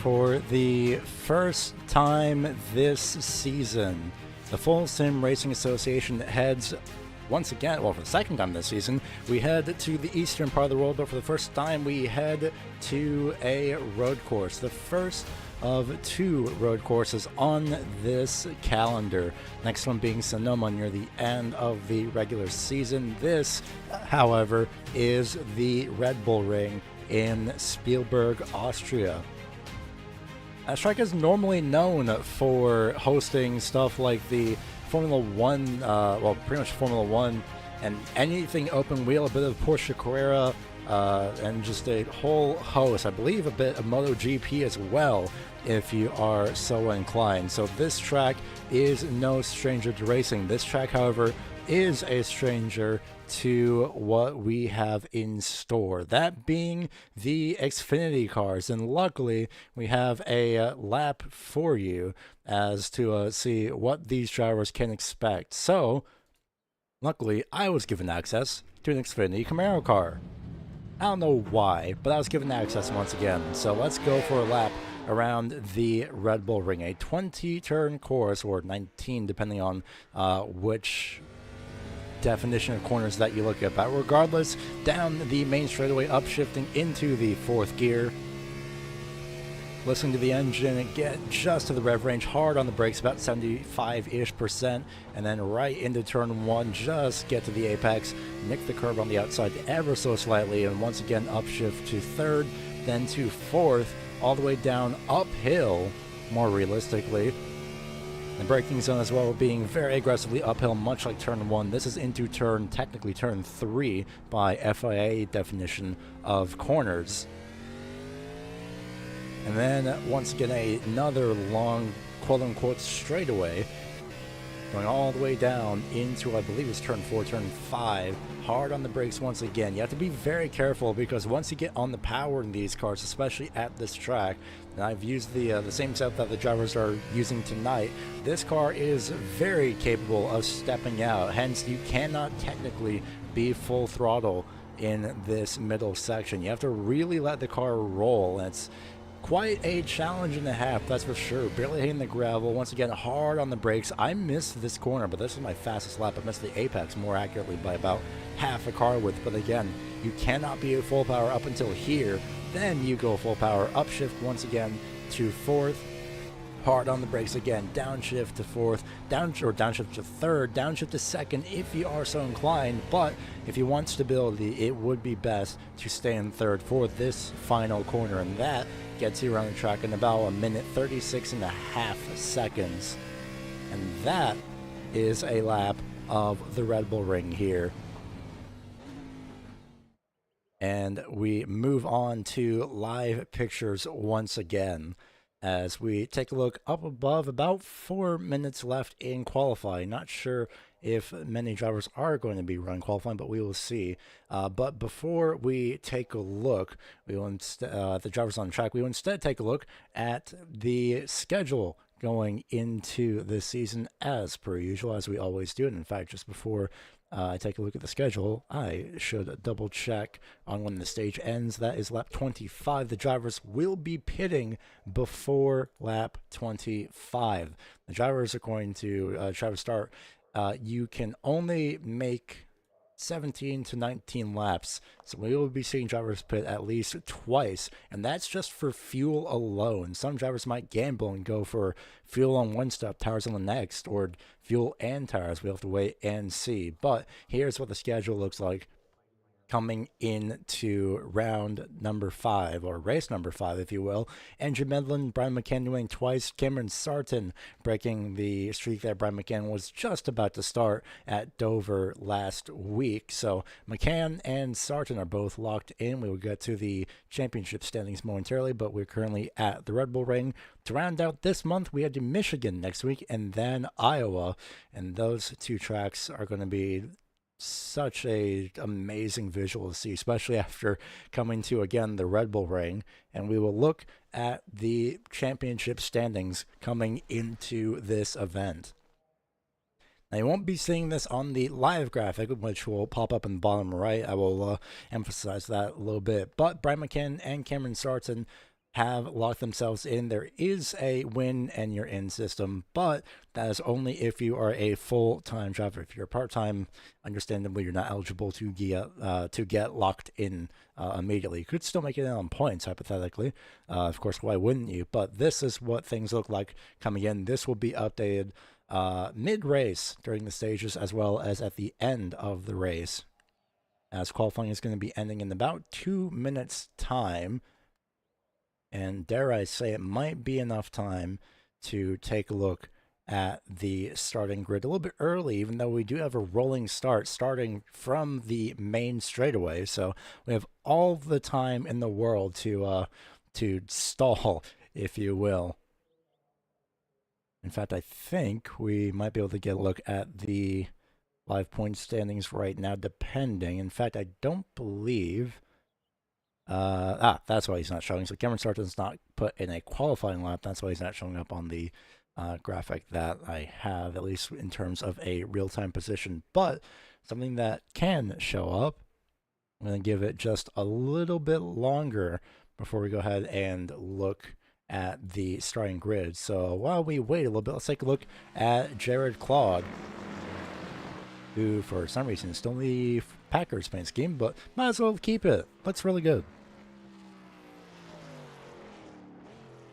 For the first time this season, the Full Sim Racing Association heads once again, well, for the second time this season, we head to the eastern part of the world, but for the first time we head to a road course. The first of two road courses on this calendar. Next one being Sonoma near the end of the regular season. This, however, is the Red Bull Ring in Spielberg, Austria. That track is normally known for hosting stuff like the Formula 1, well, pretty much Formula 1 and anything open wheel, a bit of Porsche Carrera, and just a whole host, I believe a bit of MotoGP as well, if you are so inclined. So this track is no stranger to racing. This track, however, is a stranger to what we have in store, that being the Xfinity cars. And luckily, we have a lap for you as to see what these drivers can expect. So, luckily, I was given access to an Xfinity Camaro car. I don't know why, but I was given access once again. So let's go for a lap around the Red Bull Ring, a 20-turn course, or 19 depending on which definition of corners that you look at. But regardless, down the main straightaway, upshifting into the fourth gear. Listening to the engine, get just to the rev range, hard on the brakes, about 75-ish%, and then right into turn one, just get to the apex, nick the curb on the outside ever so slightly, and once again upshift to third, then to fourth, all the way down uphill, more realistically. The braking zone as well being very aggressively uphill, much like turn one. This is into technically turn 3 by FIA definition of corners. And then once again another long quote-unquote straightaway, going all the way down into, I believe it's turn 4, turn 5, hard on the brakes once again. You have to be very careful because once you get on the power in these cars, especially at this track, and I've used the same setup that the drivers are using tonight, this car is very capable of stepping out. Hence, you cannot technically be full throttle in this middle section. You have to really let the car roll, and it's quite a challenge and a half, that's for sure. Barely hitting the gravel. Once again, hard on the brakes. I missed this corner, but this is my fastest lap. I missed the apex more accurately by about half a car width. But again, you cannot be at full power up until here. Then you go full power, upshift once again to fourth, hard on the brakes again. Downshift to fourth, downshift to third, downshift to second if you are so inclined. But if you want stability, it would be best to stay in third for this final corner, and that gets you around the track in about a minute 36 and a half seconds. And that is a lap of the Red Bull Ring here. And we move on to live pictures once again as we take a look up above. About 4 minutes left in qualifying. Not sure if many drivers are going to be running qualifying, but we will see. But before we take a look, we will the drivers on the track, we will instead take a look at the schedule going into this season as per usual, as we always do. And in fact, just before I take a look at the schedule, I should double check on when the stage ends. That is lap 25. The drivers will be pitting before lap 25. The drivers are going to try to start. You can only make 17 to 19 laps, so we will be seeing drivers pit at least twice, and that's just for fuel alone. Some drivers might gamble and go for fuel on one stop, tires on the next, or fuel and tires. We'll have to wait and see. But here's what the schedule looks like coming into round number 5, or race number 5, if you will. Andrew Medlin, Brian McCann winning twice, Cameron Sarton breaking the streak that Brian McCann was just about to start at Dover last week. So McCann and Sarton are both locked in. We will get to the championship standings momentarily, but we're currently at the Red Bull Ring. To round out this month, we head to Michigan next week and then Iowa, and those two tracks are going to be such a amazing visual to see, especially after coming to, again, the Red Bull Ring. And we will look at the championship standings coming into this event. Now, you won't be seeing this on the live graphic, which will pop up in the bottom right. I will emphasize that a little bit. But Brian McCann and Cameron Sarton have locked themselves in. There is a win and you're in system, but that is only if you are a full-time driver. If you're part-time, understandably, you're not eligible to get locked in immediately. You could still make it in on points, hypothetically. Of course, why wouldn't you? But this is what things look like coming in. This will be updated mid-race during the stages, as well as at the end of the race, as qualifying is going to be ending in about 2 minutes' time. And dare I say, it might be enough time to take a look at the starting grid a little bit early, even though we do have a rolling start starting from the main straightaway. So we have all the time in the world to stall, if you will. In fact, I think we might be able to get a look at the live point standings right now, depending. In fact, I don't believe... that's why he's not showing. So Cameron Sarton's not put in a qualifying lap. That's why he's not showing up on the graphic that I have, at least in terms of a real-time position. But something that can show up, I'm going to give it just a little bit longer before we go ahead and look at the starting grid. So while we wait a little bit, let's take a look at Jared Claude, who for some reason is still in the Packers paint scheme, but might as well keep it. Looks really good.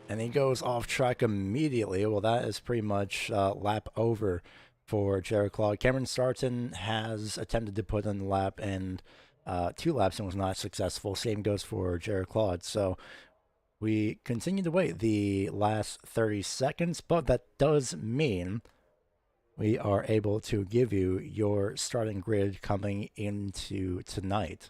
And he goes off track immediately. Well, that is pretty much lap over for Jared Claude. Cameron Sarton has attempted to put in the lap and 2 laps and was not successful. Same goes for Jared Claude. So we continue to wait the last 30 seconds, but that does mean we are able to give you your starting grid coming into tonight.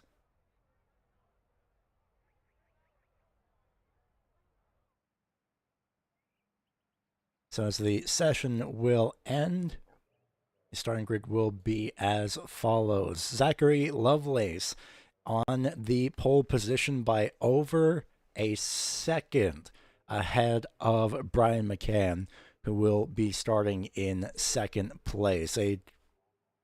So as the session will end, the starting grid will be as follows. Zachary Lovelace on the pole position by over a second ahead of Brian McCann, who will be starting in second place. A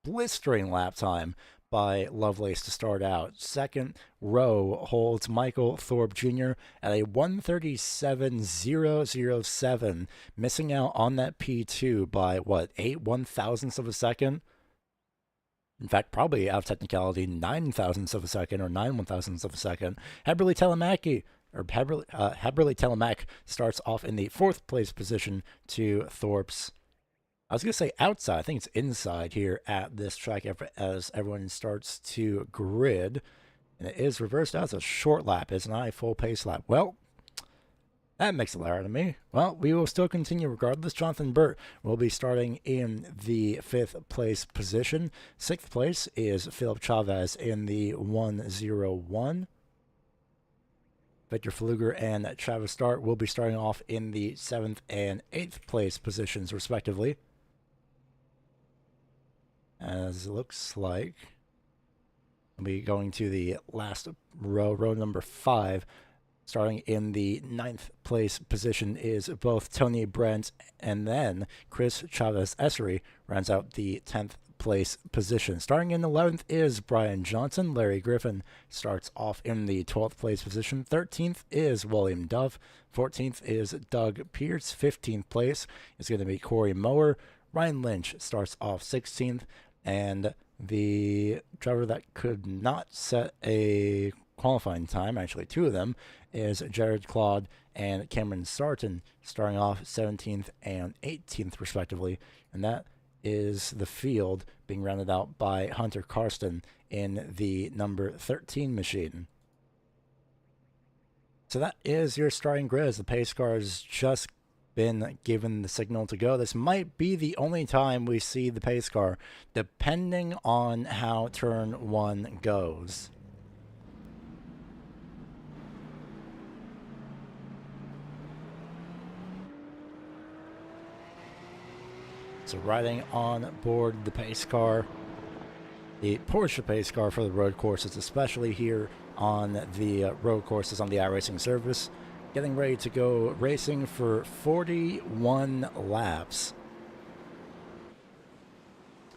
blistering lap time by Lovelace to start out. Second row holds Michael Thorpe Jr. at a 137.007, missing out on that P2 by, 8 1,000ths of a second? In fact, probably out of technicality, 9 thousandths of a second or 9 1,000ths of a second. Heberly Telemacki Heberly Telemac starts off in the 4th place position to Thorpe's, I was going to say outside, I think it's inside here at this track as everyone starts to grid. And it is reversed out. It's a short lap, isn't it? A full pace lap. Well, that makes it loud to me. Well, we will still continue regardless. Jonathan Burt will be starting in the 5th place position. 6th place is Philip Chavez in the 101. Victor Fluger and Travis Start will be starting off in the 7th and 8th place positions, respectively. As it looks like we'll be going to the last row, row number 5. Starting in the 9th place position is both Tony Brent and then Chris Chavez Essery rounds out the 10th place position. Starting in 11th is Brian Johnson. Larry Griffin starts off in the 12th place position. 13th is William Dove. 14th is Doug Pierce. 15th place is going to be Corey Mower. Ryan Lynch starts off 16th. And the driver that could not set a qualifying time, actually 2 of them, is Jared Claude and Cameron Sarton, starting off 17th and 18th, respectively. And that is the field being rounded out by Hunter Karsten in the number 13 machine. So that is your starting grid as the pace cars just been given the signal to go. This might be the only time we see the pace car, depending on how turn 1 goes. So riding on board the pace car, the Porsche pace car for the road courses, especially here on the road courses on the iRacing service, getting ready to go racing for 41 laps.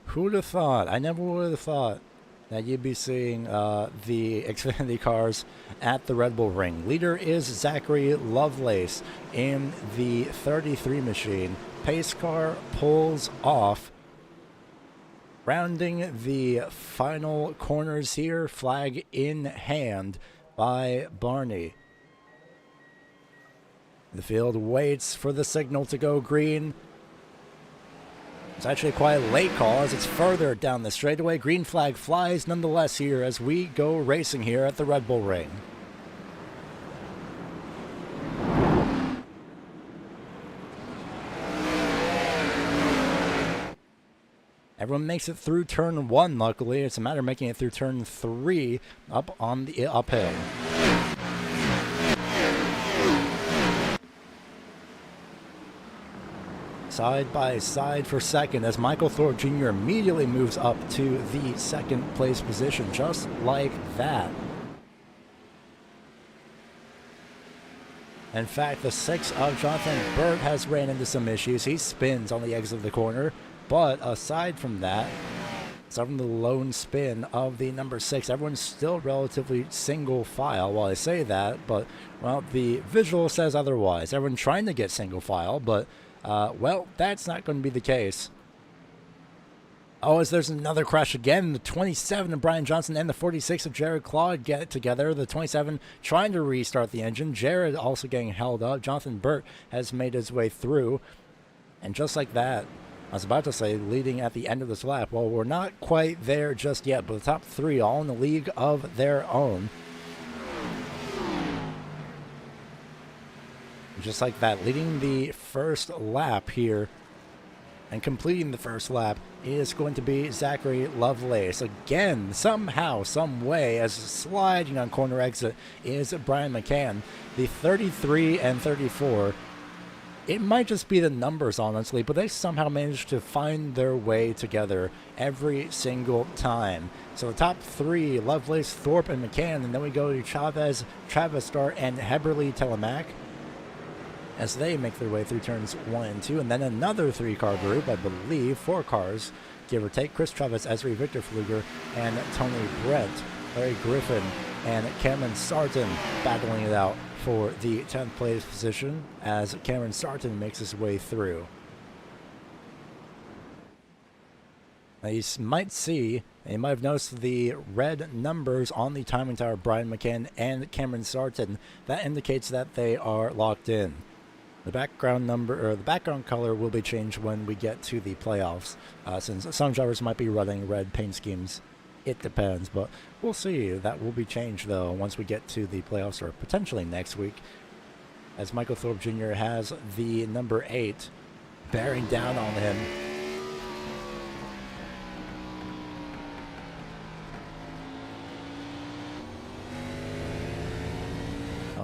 Who'd have thought? I never would have thought that you'd be seeing the Xfinity cars at the Red Bull Ring. Leader is Zachary Lovelace in the 33 machine. Pace car pulls off, rounding the final corners here, flag in hand by Barney. The field waits for the signal to go green. It's actually quite a late call as it's further down the straightaway. Green flag flies nonetheless here as we go racing here at the Red Bull Ring. Everyone makes it through turn 1, luckily. It's a matter of making it through turn 3 up on the uphill. Side by side for second as Michael Thorpe Jr. immediately moves up to the 2nd place position, just like that. In fact, the 6 of Jonathan Burt has ran into some issues. He spins on the exit of the corner. But aside from that, aside from the lone spin of the number 6, everyone's still relatively single file. Well, I say that, but, well, the visual says otherwise. Everyone's trying to get single file, but, well, that's not going to be the case. Oh, as there's another crash again. The 27 of Brian Johnson and the 46 of Jared Claude get together. The 27 trying to restart the engine. Jared also getting held up. Jonathan Burt has made his way through. And just like that, I was about to say leading at the end of this lap. Well, we're not quite there just yet, but the top 3 all in the league of their own. Just like that, leading the first lap here and completing the first lap is going to be Zachary Lovelace. Again, somehow, some way, as sliding on corner exit is Brian McCann. The 33 and 34, it might just be the numbers, honestly, but they somehow managed to find their way together every single time. So the top 3, Lovelace, Thorpe, and McCann, and then we go to Chavez, Travis Start, and Heberly Telemac as they make their way through turns 1 and 2, and then another 3-car group, I believe, 4 cars, give or take. Chris Chavez, Esri, Victor Fluger, and Tony Brent, Larry Griffin, and Cameron Sarton battling it out for the 10th place position as Cameron Sarton makes his way through. Now you might see, and you might have noticed the red numbers on the timing tower, Brian McCann and Cameron Sarton. That indicates that they are locked in. The background number, or the background color, will be changed when we get to the playoffs, since some drivers might be running red paint schemes. It depends, but we'll see. That will be changed, though, once we get to the playoffs, or potentially next week, as Michael Thorpe Jr. has the number 8 bearing down on him.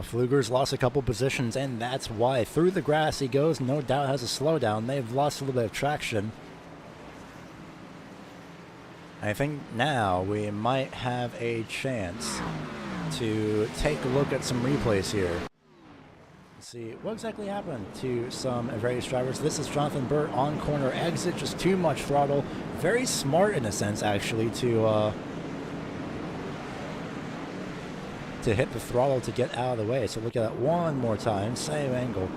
Pfluger's lost a couple positions, and that's why. Through the grass he goes, no doubt has a slowdown. They've lost a little bit of traction. I think now we might have a chance to take a look at some replays here. Let's see what exactly happened to some various drivers. This is Jonathan Burt on corner exit, just too much throttle. Very smart in a sense, actually, to hit the throttle to get out of the way. So look at that one more time, same angle.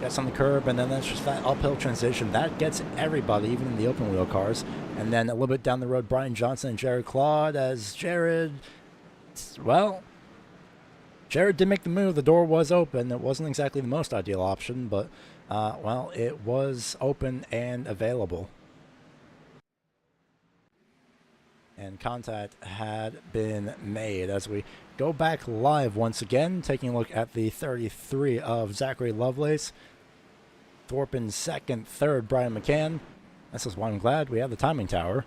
Gets on the curb, and then that's just that uphill transition. That gets everybody, even in the open wheel cars. And then a little bit down the road, Brian Johnson and Jared Claude, as Jared, well, Jared did make the move. The door was open. It wasn't exactly the most ideal option, but, well, it was open and available. And contact had been made. As we go back live once again, taking a look at the 33 of Zachary Lovelace. Thorpe in second, third, Brian McCann. This is why I'm glad we have the timing tower.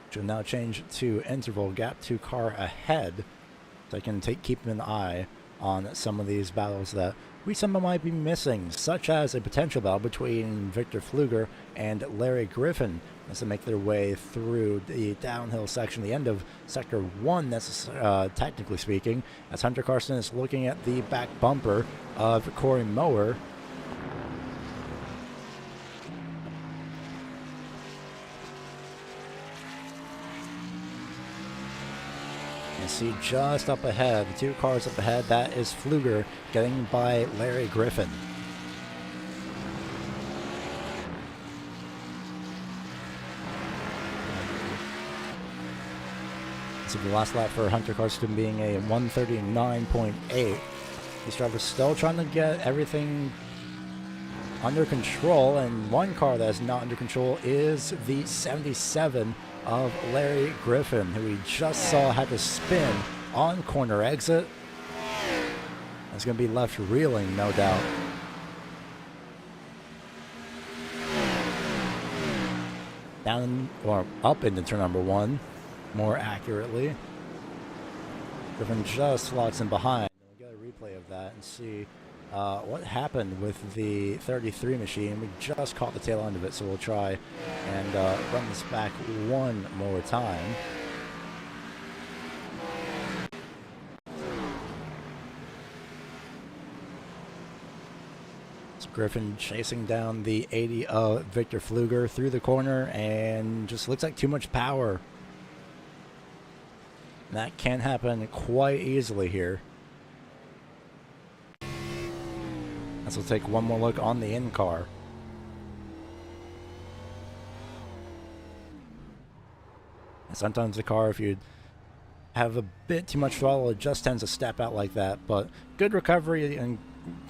Which will now change to interval, gap 2 car ahead. So I can keep an eye on some of these battles that we somehow might be missing, such as a potential battle between Victor Pfluger and Larry Griffin as they make their way through the downhill section, the end of Sector 1, that's technically speaking, as Hunter Carson is looking at the back bumper of Corey Mower. You see just up ahead, the 2 cars up ahead, that is Pfluger getting by Larry Griffin. So the last lap for Hunter Carson being a 139.8. These drivers still trying to get everything under control, and one car that is not under control is the 77 of Larry Griffin, who we just saw had to spin on corner exit. It's going to be left reeling, no doubt. Down, or up into turn number 1, more accurately. Griffin just locks in behind. We'll get a replay of that and see what happened with the 33 machine. We just caught the tail end of it, so we'll try and run this back one more time. So Griffin chasing down the 80 of Victor Pfluger through the corner, and just looks like too much power. That can happen quite easily here. As we'll take one more look on the in-car. Sometimes the car, if you have a bit too much throttle, it just tends to step out like that. But good recovery and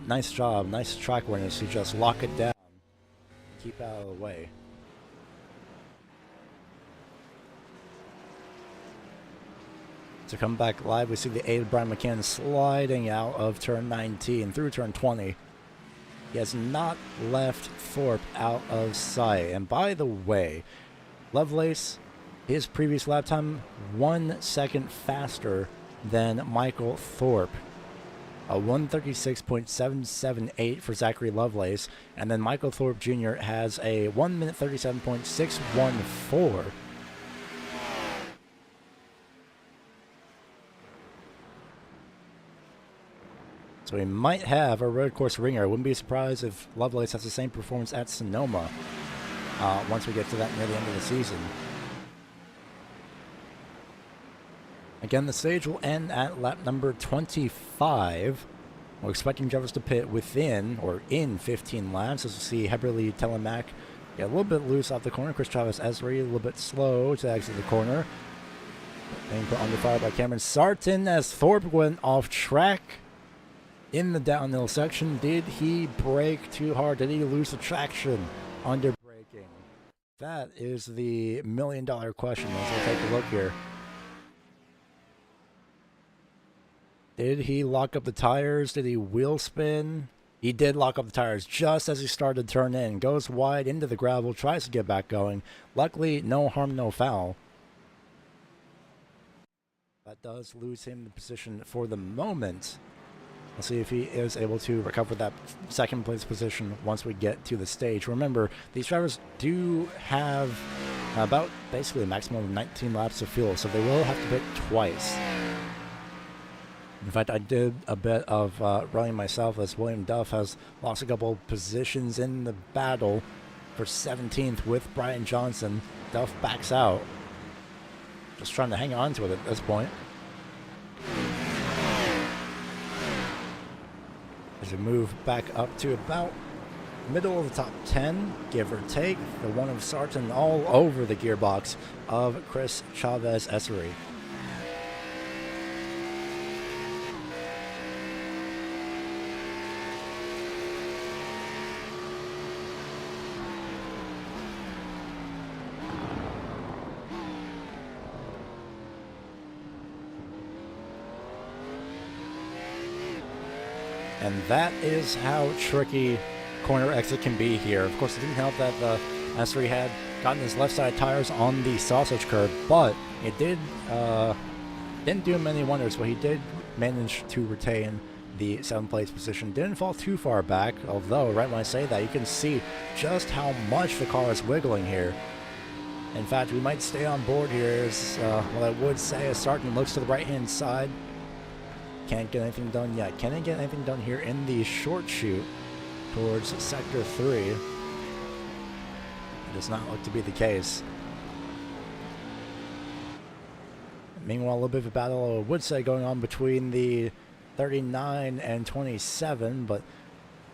nice job, nice track awareness to just lock it down, keep out of the way. To come back live, we see the 8 of Brian McCann sliding out of turn 19 through turn 20. He has not left Thorpe out of sight. And by the way, Lovelace, his previous lap time, 1 second faster than Michael Thorpe. A 136.778 for Zachary Lovelace. And then Michael Thorpe Jr. has a 1 minute 37.614. So we might have a road course ringer. I wouldn't be surprised if Lovelace has the same performance at Sonoma once we get to that near the end of the season. Again, the stage will end at lap number 25. We're expecting drivers to pit within or in 15 laps, as we see Heberly Telemac Get a little bit loose off the corner. Chris Chavez Esri a little bit slow to exit the corner. Being put under fire by Cameron Sarton as Thorpe went off track in the downhill section. Did he brake too hard? Did he lose the traction under braking? That is the million-dollar question. Let's take a look here. Did he lock up the tires? Did he wheel spin? He did lock up the tires just as he started to turn in. Goes wide into the gravel, tries to get back going. Luckily, no harm, no foul. That does lose him the position for the moment. We'll see if he is able to recover that second place position once we get to the stage. Remember, these drivers do have about basically a maximum of 19 laps of fuel, so they will have to pit twice. In fact, I did a bit of running myself as William Duff has lost a couple positions in the battle for 17th with Brian Johnson. Duff backs out. Just trying to hang on to it at this point. As we move back up to about middle of the top 10, give or take. The one of Sarton all over the gearbox of Chris Chavez Esri. And that is how tricky corner exit can be here. Of course, it didn't help that the S3 had gotten his left side tires on the sausage curb, but it didn't do him any wonders. But he did manage to retain the 7th place position. Didn't fall too far back, although right when I say that, you can see just how much the car is wiggling here. In fact, we might stay on board here. As what I would say is Sarton looks to the right-hand side. Can't get anything done yet. Can he get anything done here in the short chute towards Sector 3? It does not look to be the case. Meanwhile, a little bit of a battle, I would say, going on between the 39 and 27, but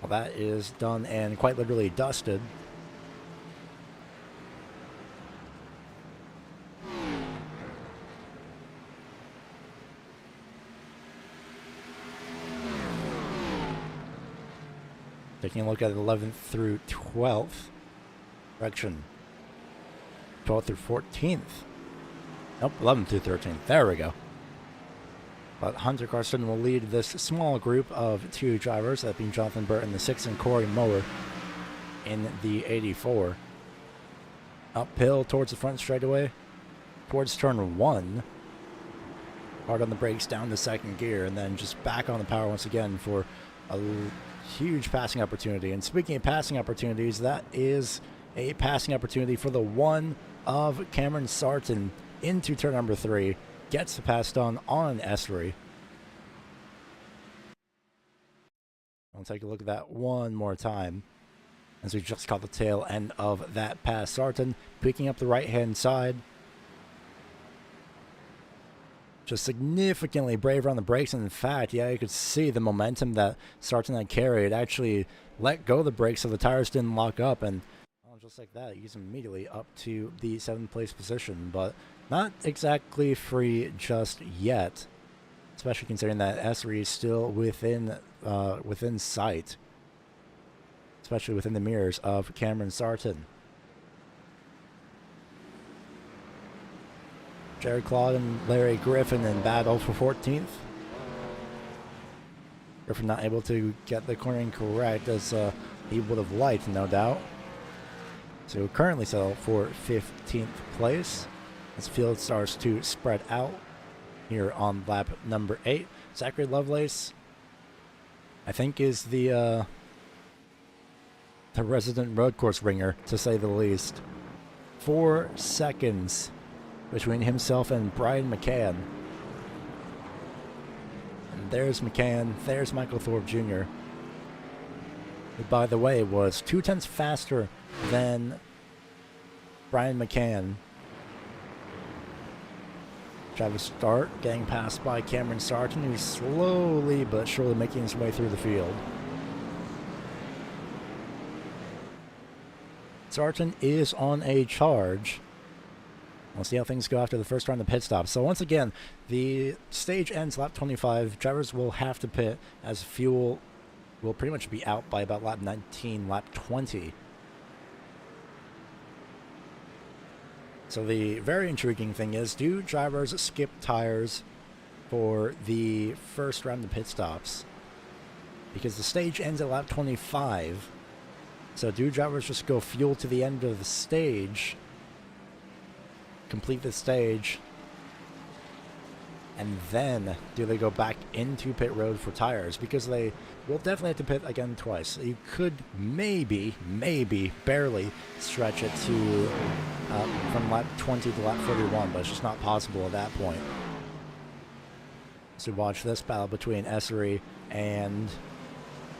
well, that is done and quite literally dusted. Taking a look at 11th through 12th. Correction. 12th through 14th. Nope, 11th through 13th. There we go. But Hunter Carson will lead this small group of 2 drivers, that being Jonathan Burton, the 6, and Corey Mower in the 84. Uphill towards the front straightaway, towards turn 1. Hard on the brakes, down to second gear, and then just back on the power once again for a huge passing opportunity. And speaking of passing opportunities, that is a passing opportunity for the one of Cameron Sarton into turn number 3. Gets the pass done on Esri. I'll take a look at that one more time as we just caught the tail end of that pass. Sarton picking up the right-hand side. Just significantly braver on the brakes. And in fact, yeah, you could see the momentum that Sarton had carried actually let go of the brakes so the tires didn't lock up. And just like that, he's immediately up to the 7th place position. But not exactly free just yet, especially considering that Esri is still within sight, especially within the mirrors of Cameron Sarton. Jared Claude and Larry Griffin in battle for 14th. Griffin not able to get the cornering correct as he would have liked, no doubt. So currently settled for 15th place as field starts to spread out here on lap number 8. Zachary Lovelace, I think, is the resident road course ringer, to say the least. 4 seconds between himself and Brian McCann. And there's McCann, there's Michael Thorpe Jr., who, by the way, was 0.2 faster than Brian McCann. Travis Start getting passed by Cameron Sarton, who's slowly but surely making his way through the field. Sargent is on a charge. We'll see how things go after the first round of pit stops. So once again, the stage ends lap 25. Drivers will have to pit as fuel will pretty much be out by about lap 19, lap 20. So the very intriguing thing is, do drivers skip tires for the first round of pit stops? Because the stage ends at lap 25. So do drivers just go fuel to the end of the stage, complete the stage, and then do they go back into pit road for tires? Because they will definitely have to pit again twice. You could maybe, barely stretch it to from lap 20 to lap 41, but it's just not possible at that point. So watch this battle between FSRA and,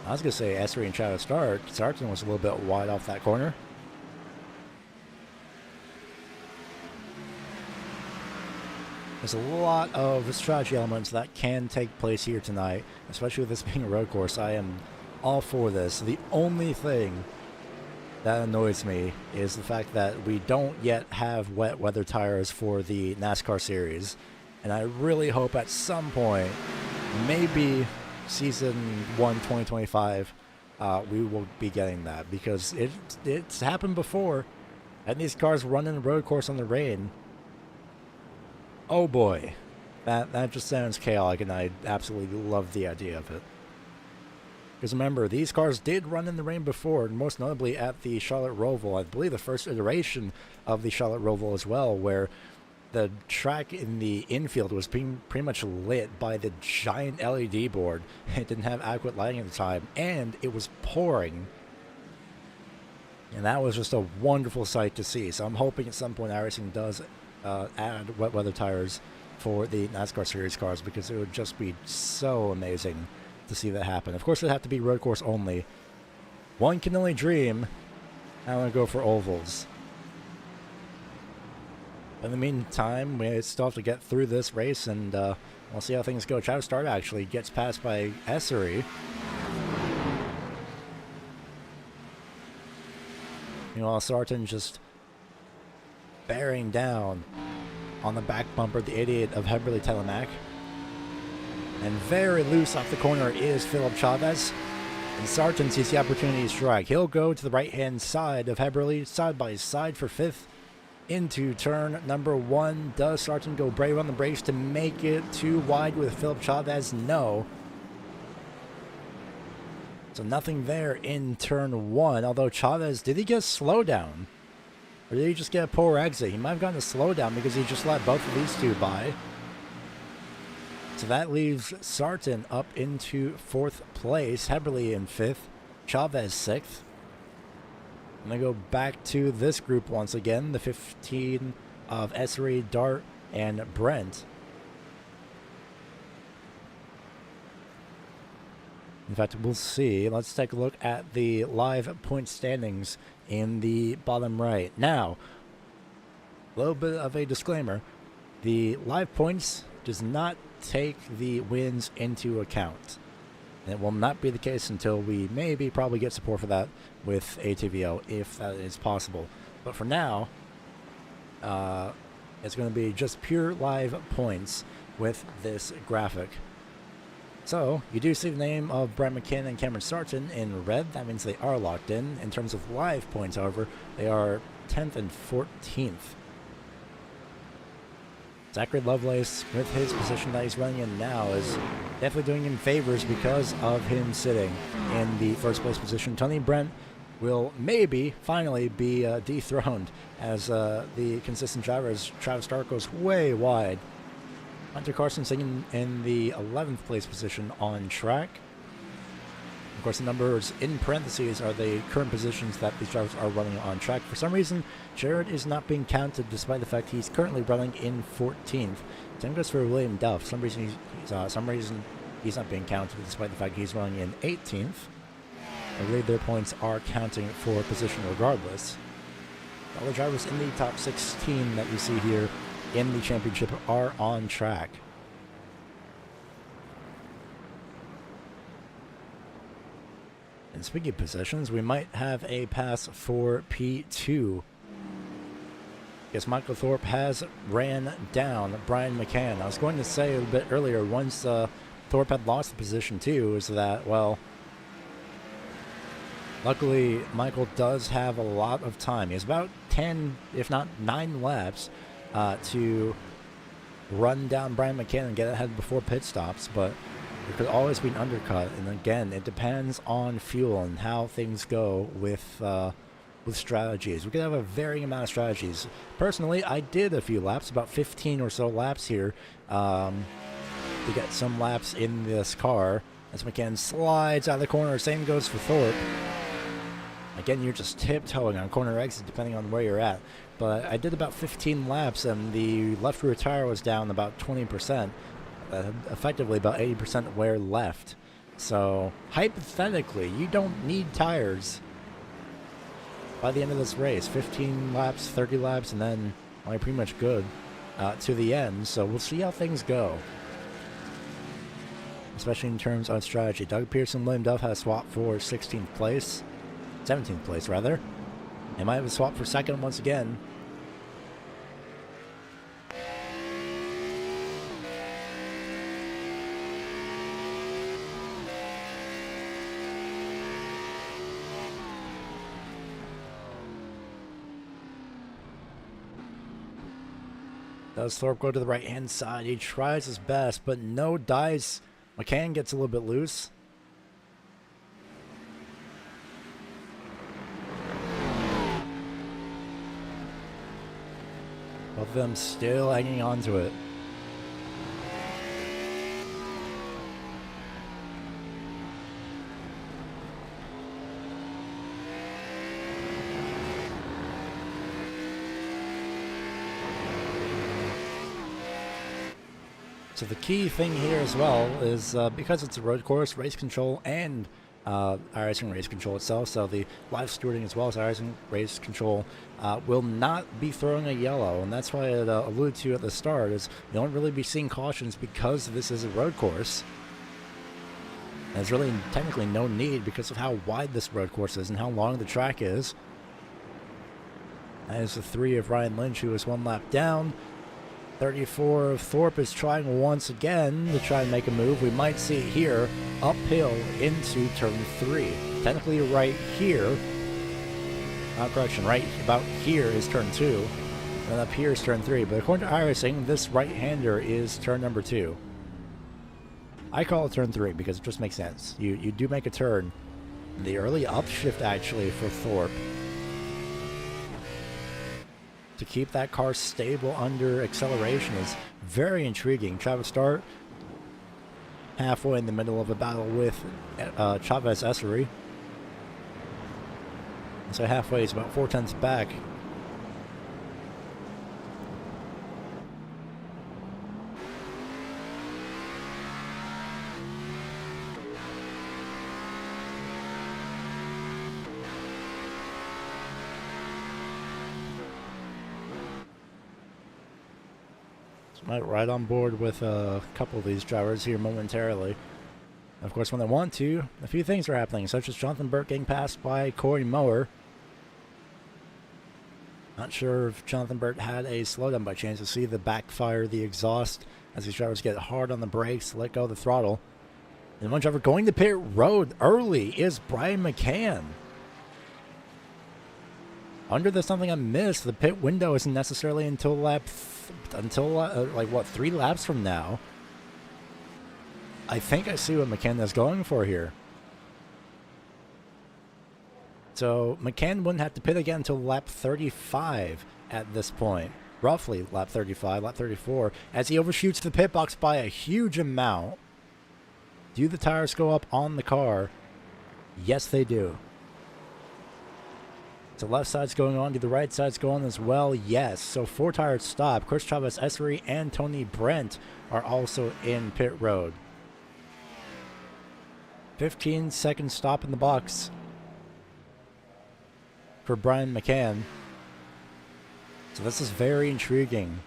I was going to say FSRA and Shadow Stark. Sargent was a little bit wide off that corner. There's a lot of strategy elements that can take place here tonight, especially with this being a road course. I am all for this. The only thing that annoys me is the fact that we don't yet have wet weather tires for the NASCAR series. And I really hope at some point, maybe Season 1 2025, we will be getting that. Because it's happened before, and these cars run in the road course on the rain. Oh boy, that just sounds chaotic, and I absolutely love the idea of it. Because remember, these cars did run in the rain before, most notably at the Charlotte Roval. I believe the first iteration of the Charlotte Roval as well, where the track in the infield was being pretty much lit by the giant LED board. It didn't have adequate lighting at the time, and it was pouring. And that was just a wonderful sight to see. So I'm hoping at some point iRacing does add wet weather tires for the NASCAR series cars, because it would just be so amazing to see that happen. Of course, it would have to be road course only. One can only dream. I want to go for ovals. In the meantime, we still have to get through this race, and we'll see how things go. Shadow Stark actually gets passed by FSRA. Meanwhile, Sargent just bearing down on the back bumper, the 88 of Heberly Telemac. And very loose off the corner is Philip Chavez. And Sargent sees the opportunity to strike. He'll go to the right-hand side of Heberly, side by side for fifth. Into turn number 1. Does Sargent go brave on the brakes to make it too wide with Philip Chavez? No. So nothing there in turn 1. Although Chavez, did he get a slowdown? Or did he just get a poor exit? He might have gotten a slowdown because he just let both of these two by. So that leaves Sargent up into 4th place. Heberly in 5th. Chavez 6th. I'm going to go back to this group once again. The 15 of FSRA, Dart, and Brent. In fact, we'll see. Let's take a look at the live point standings in the bottom right. Now, a little bit of a disclaimer. The live points does not take the wins into account. And it will not be the case until we probably get support for that with ATVO, if that is possible. But for now, it's going to be just pure live points with this graphic. So, you do see the name of Brent McKinnon and Cameron Sargent in red. That means they are locked in. In terms of live points, however, they are 10th and 14th. Zachary Lovelace, with his position that he's running in now, is definitely doing him favors because of him sitting in the first place position. Tony Brent will maybe finally be dethroned as the consistent driver, as Travis Stark goes way wide. Hunter Carson sitting in the 11th place position on track. Of course, the numbers in parentheses are the current positions that these drivers are running on track. For some reason, Jared is not being counted despite the fact he's currently running in 14th. Same goes for William Duff. For some reason he's not being counted despite the fact he's running in 18th. I believe their points are counting for position regardless. All the drivers in the top 16 that you see here in the championship are on track. And speaking of positions, we might have a pass for P2. Yes, Michael Thorpe has ran down Brian McCann. I was going to say a bit earlier, once Thorpe had lost the position too, is that, well, luckily Michael does have a lot of time. He has about 10, if not 9 laps to run down Brian McCann and get ahead before pit stops, but there could always be an undercut. And again, it depends on fuel and how things go with strategies. We could have a varying amount of strategies. Personally, I did a few laps, about 15 or so laps here, to get some laps in this car as McCann slides out of the corner. Same goes for Thorpe. Again, you're just tiptoeing on corner exits depending on where you're at. But I did about 15 laps, and the left rear tire was down about 20%, effectively about 80% wear left. So hypothetically, you don't need tires by the end of this race. 15 laps, 30 laps, and then you're pretty much good to the end. So we'll see how things go, especially in terms of strategy. Doug Pearson, William Duff has swapped for 16th place. 17th place, rather. They might have a swap for second once again. Does Thorpe go to the right-hand side? He tries his best, but no dice. McCann gets a little bit loose. Both of them still hanging on to it. So the key thing here as well is because it's a road course, race control and iRacing race control itself, so the live stewarding as well as iRacing race control will not be throwing a yellow, and that's why I alluded to at the start is you don't really be seeing cautions because this is a road course. And there's really technically no need because of how wide this road course is and how long the track is. That is the 3 of Ryan Lynch, who is 1 lap down. 34 of Thorpe is trying once again to try and make a move. We might see it here, uphill into turn 3. Technically right here, correction, right about here is turn 2, and up here is turn 3. But according to iRacing, this right-hander is turn number 2. I call it turn 3 because it just makes sense. You do make a turn. The early upshift actually for Thorpe to keep that car stable under acceleration is very intriguing. Travis Start halfway in the middle of a battle with Chavez Essery. So halfway is about 4/10 back. Right on board with a couple of these drivers here momentarily. Of course, when they want to, a few things are happening, such as Jonathan Burt getting passed by Corey Mower. Not sure if Jonathan Burt had a slowdown by chance. To see the backfire, the exhaust, as these drivers get hard on the brakes, let go of the throttle. And one driver going to pit road early is Brian McCann. Under the something I missed, the pit window isn't necessarily until like what, 3 laps from now. I think I see what McCann is going for here. So McCann wouldn't have to pit again until lap 35 at this point. Roughly lap 35, lap 34, as he overshoots the pit box by a huge amount. Do the tires go up on the car? Yes, they do. So left side's going on, do the right side's going as well? Yes. So 4 tires stop. Chris Chavez Essery and Tony Brent are also in pit road. 15-second stop in the box for Brian McCann. So this is very intriguing.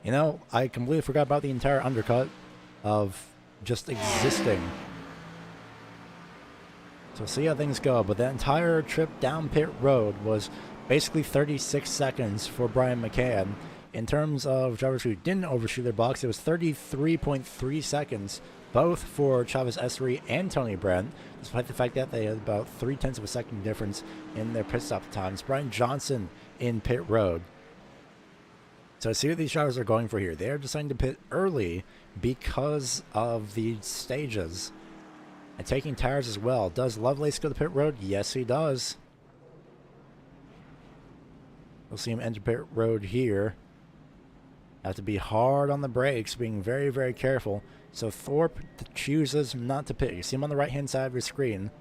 You know, I completely forgot about the entire undercut of just existing. So we'll see how things go. But that entire trip down pit road was basically 36 seconds for Brian McCann. In terms of drivers who didn't overshoot their box, it was 33.3 seconds, both for Chavez Esri and Tony Brandt, despite the fact that they had about 0.3 of a second difference in their pit stop times. Brian Johnson in pit road. So see what these drivers are going for here. They are deciding to pit early because of the stages. And taking tires as well. Does Lovelace go to pit road? Yes, he does. We'll see him enter pit road here. Have to be hard on the brakes, being very, very careful. So Thorpe chooses not to pit. You see him on the right-hand side of your screen.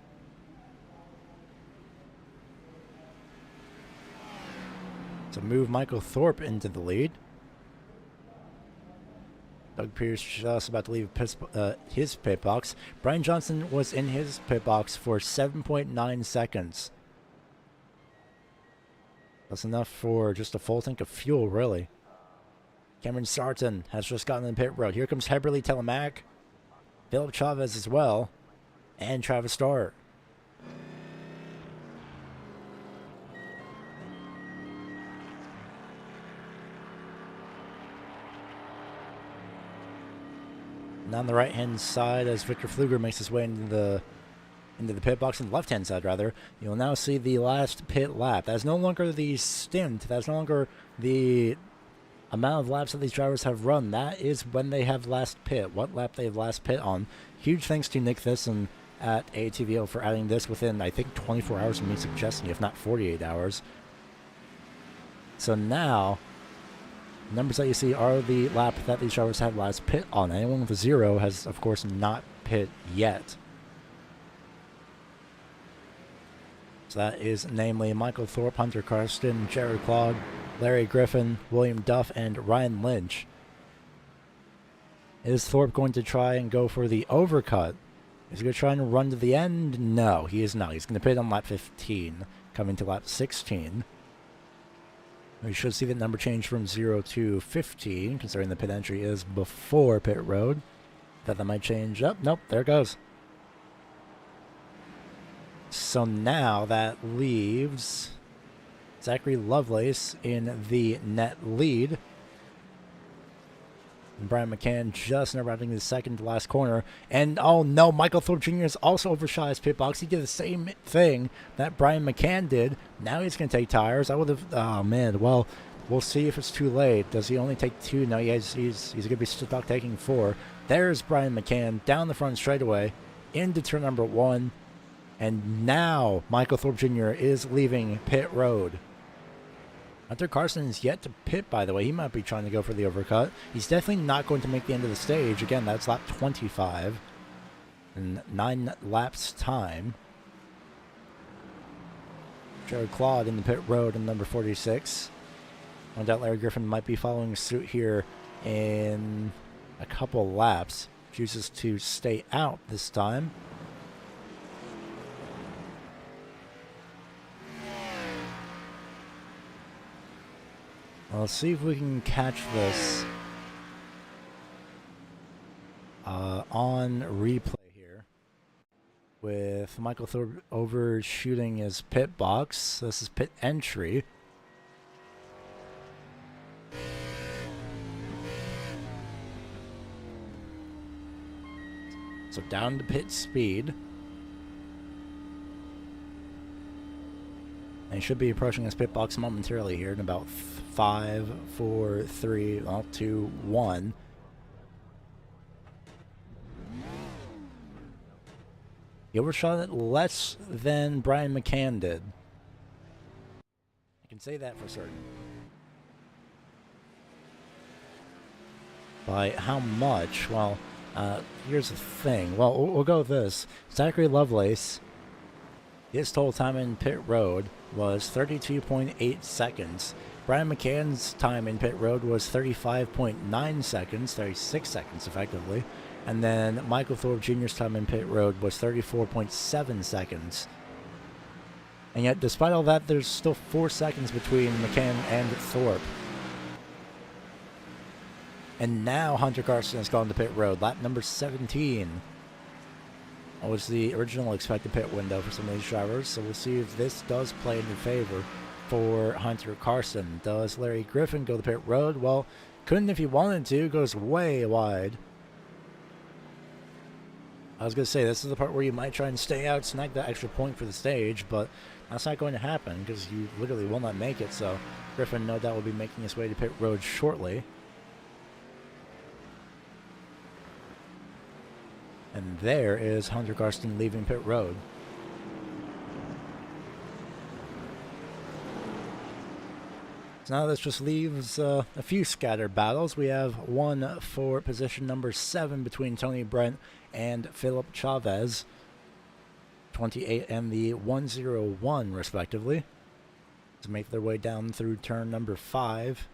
So move Michael Thorpe into the lead. Doug Pierce just about to leave his pit box. Brian Johnson was in his pit box for 7.9 seconds. That's enough for just a full tank of fuel, really. Cameron Sarton has just gotten in the pit road. Here comes Heberly Telemac, Philip Chavez as well, and Travis Starr. And on the right-hand side, as Victor Pfluger makes his way into the pit box, on the left-hand side, rather, you'll now see the last pit lap. That's no longer the stint. That's no longer the amount of laps that these drivers have run. That is when they have last pit, what lap they have last pit on. Huge thanks to Nick Thisson at ATVO for adding this within, I think, 24 hours of me suggesting, if not 48 hours. So now, numbers that you see are the lap that these drivers have last pit on. Anyone with a 0 has, of course, not pit yet. So that is namely Michael Thorpe, Hunter Karsten, Jared Claude, Larry Griffin, William Duff, and Ryan Lynch. Is Thorpe going to try and go for the overcut? Is he going to try and run to the end? No, he is not. He's going to pit on lap 15, coming to lap 16. We should see the number change from 0 to 15, considering the pit entry is before pit road. Thought that might change up. Nope, there it goes. So now that leaves Zachary Lovelace in the net lead. And Brian McCann just now rounding the second to last corner. And oh no, Michael Thorpe Jr. is also overshot his pit box. He did the same thing that Brian McCann did. Now he's going to take tires. I would have, oh man, well, we'll see if it's too late. Does he only take 2? No, he's going to be stuck taking 4. There's Brian McCann down the front straightaway into turn number 1. And now Michael Thorpe Jr. is leaving pit road. Hunter Carson is yet to pit, by the way. He might be trying to go for the overcut. He's definitely not going to make the end of the stage. Again, that's lap 25 in 9 laps time. Jared Claude in the pit road in number 46. No doubt Larry Griffin might be following suit here in a couple laps. Chooses to stay out this time. Let's see if we can catch this on replay here with Michael Thorpe overshooting his pit box. This is pit entry. So down to pit speed. And he should be approaching his pit box momentarily here in about 5, 4, 3, 2, 1. He overshot it less than Brian McCann did. I can say that for certain. By how much? Well, here's the thing. Well, we'll go with this. Zachary Lovelace, his total time in pit road was 32.8 seconds. Brian McCann's time in pit road was 35.9 seconds, 36 seconds effectively. And then Michael Thorpe Jr.'s time in pit road was 34.7 seconds. And yet, despite all that, there's still 4 seconds between McCann and Thorpe. And now Hunter Carson has gone to pit road, lap number 17. was the original expected pit window for some of these drivers, so we'll see if this does play in your favor for Hunter Carson. Does Larry Griffin go the pit road? Well, couldn't if he wanted to. Goes way wide. I was going to say, this is the part where you might try and stay out, snag that extra point for the stage, but that's not going to happen because you literally will not make it, so Griffin no doubt will be making his way to pit road shortly. And there is Hunter Carson leaving pit road. So now this just leaves a few scattered battles. We have one for position number 7 between Tony Brent and Philip Chavez. 28 and the 101 respectively. To make their way down through turn number 5.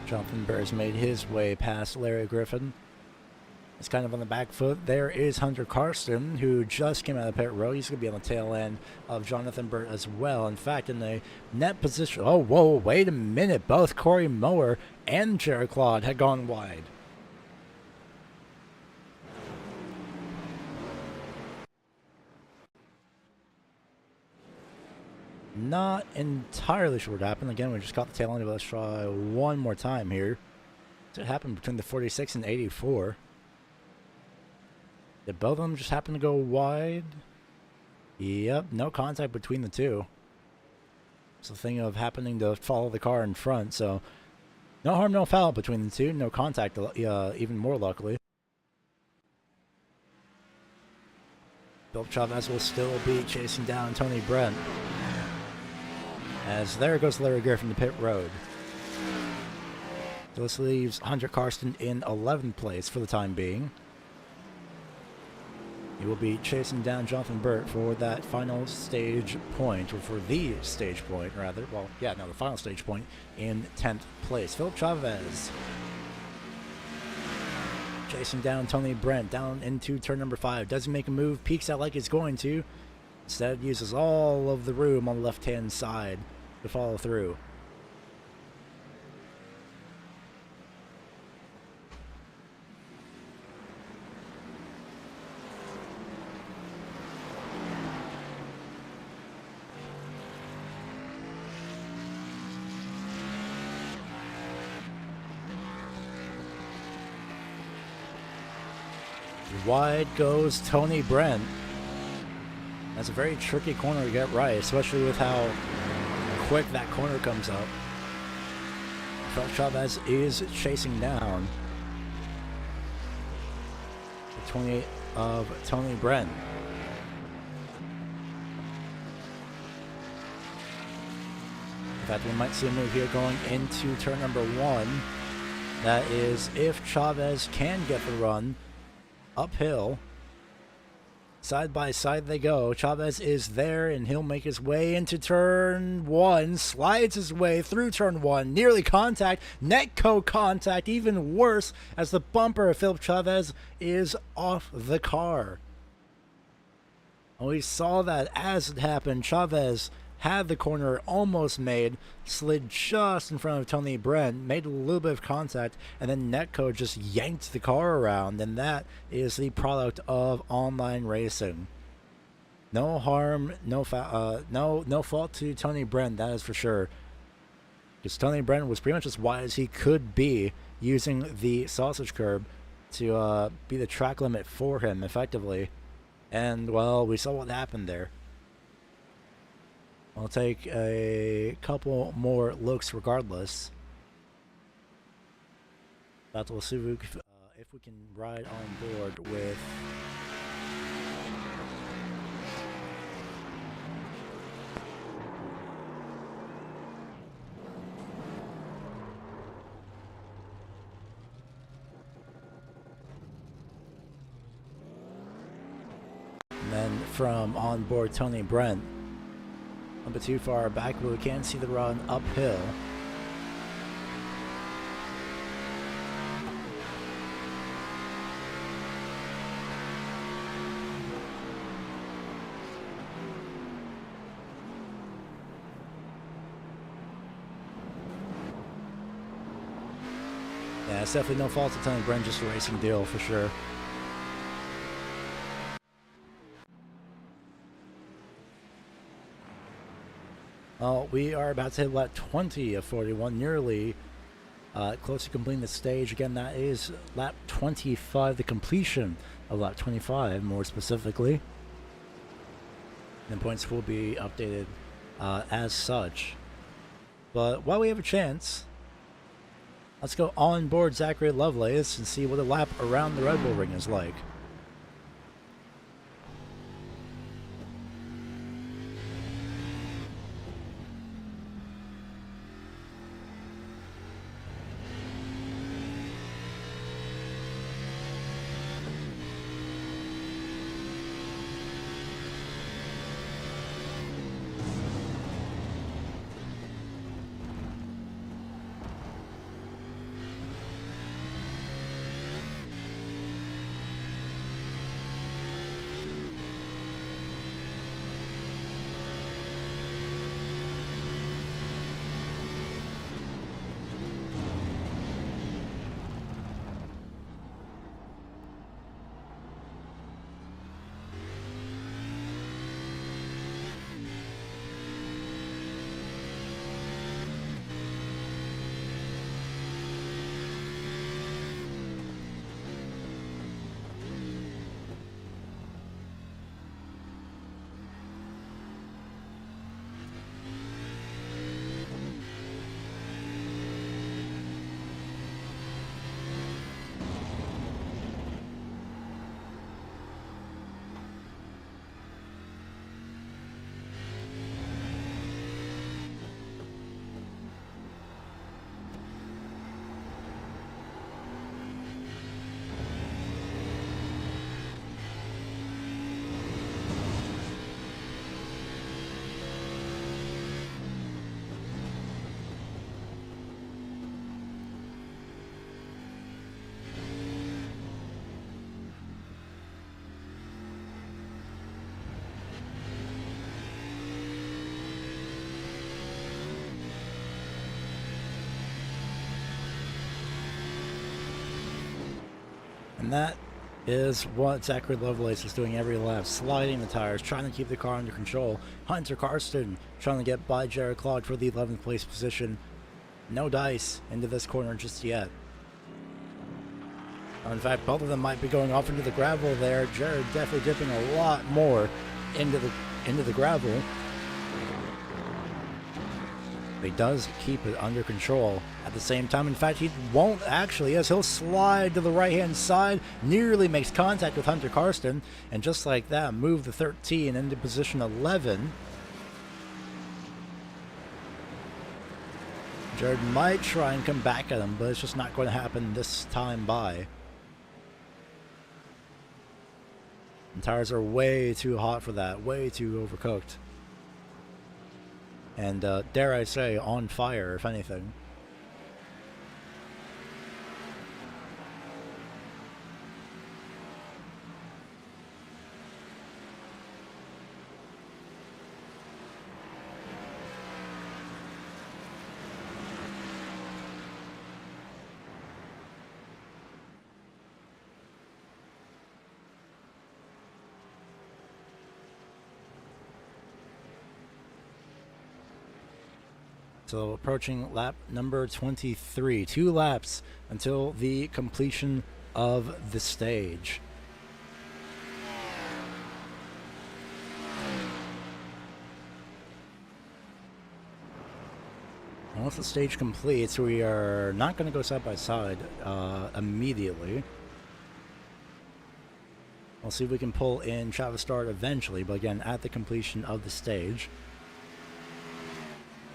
Jonathan Burr's made his way past Larry Griffin. It's kind of on the back foot. There is Hunter Carson, who just came out of the pit road. He's going to be on the tail end of Jonathan Burt as well. In fact, in the net position... Oh, whoa, wait a minute. Both Corey Mower and Jared Claude had gone wide. Not entirely sure what happened. Again, we just got the tail end of it. Let's try one more time here. So it happened between the 46 and 84. Did both of them just happen to go wide? Yep, no contact between the two. It's a thing of happening to follow the car in front, so no harm, no foul between the two. No contact, even more luckily. Bill Chavez will still be chasing down Tony Brent. As there goes Larry Griffin to pit road. So this leaves Hunter Carson in 11th place for the time being. He will be chasing down Jonathan Burt for that final stage point, or for the stage point, rather. Well, yeah, no, the final stage point in 10th place. Philip Chavez chasing down Tony Brent down into turn number 5. Doesn't make a move, peeks out like he's going to. Instead, uses all of the room on the left-hand side to follow through. Wide goes Tony Brent. That's a very tricky corner to get right, especially with how quick that corner comes up. Phil Chavez is chasing down the 28 of Tony Brent. In fact, we might see a move here going into turn number 1. That is if Chavez can get the run uphill. Side by side they go. Chavez is there, and he'll make his way into turn 1. Slides his way through turn 1. Nearly contact. Netco contact. Even worse, as the bumper of Philip Chavez is off the car. And we saw that as it happened. Chavez had the corner almost made, slid just in front of Tony Brent, made a little bit of contact, and then Netco just yanked the car around, and that is the product of online racing. No harm, no fault to Tony Brent, that is for sure. Because Tony Brent was pretty much as wide as he could be, using the sausage curb to be the track limit for him, effectively. And, well, we saw what happened there. I'll take a couple more looks regardless. But we'll see if we can ride on board with and then from on board Tony Brent. A bit too far back, but we can see the run uphill. Yeah, it's definitely no fault of Tony Bren, just a racing deal for sure. Well, we are about to hit lap 20 of 41, nearly close to completing the stage. Again, that is lap 25, the completion of lap 25, more specifically. And points will be updated as such. But while we have a chance, let's go on board Zachary Lovelace and see what a lap around the Red Bull Ring is like. And that is what Zachary Lovelace is doing every lap, sliding the tires, trying to keep the car under control. Hunter Karsten trying to get by Jared Clark for the 11th place position. No dice into this corner just yet. In fact, both of them might be going off into the gravel there. Jared definitely dipping a lot more into the gravel. But he does keep it under control at the same time. In fact, he won't actually, as he'll slide to the right-hand side, nearly makes contact with Hunter Karsten, and just like that, move the 13 into position 11. Jared might try and come back at him, but it's just not going to happen this time by. And tires are way too hot for that, way too overcooked. And dare I say, on fire, if anything. So approaching lap number 23. 2 laps until the completion of the stage. Once the stage completes, we are not going to go side by side immediately. We'll see if we can pull in Travis Start eventually, but again, at the completion of the stage.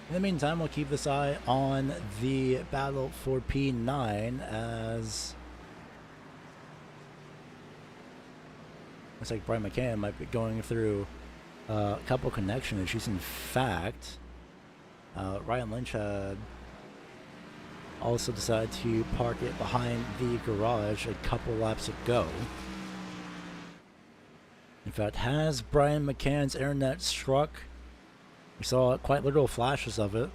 In the meantime, we'll keep this eye on the battle for P9 as looks like Brian McCann might be going through a couple connection issues. In fact, Ryan Lynch had also decided to park it behind the garage a couple laps ago. In fact, has Brian McCann's internet struck? We saw quite literal flashes of it.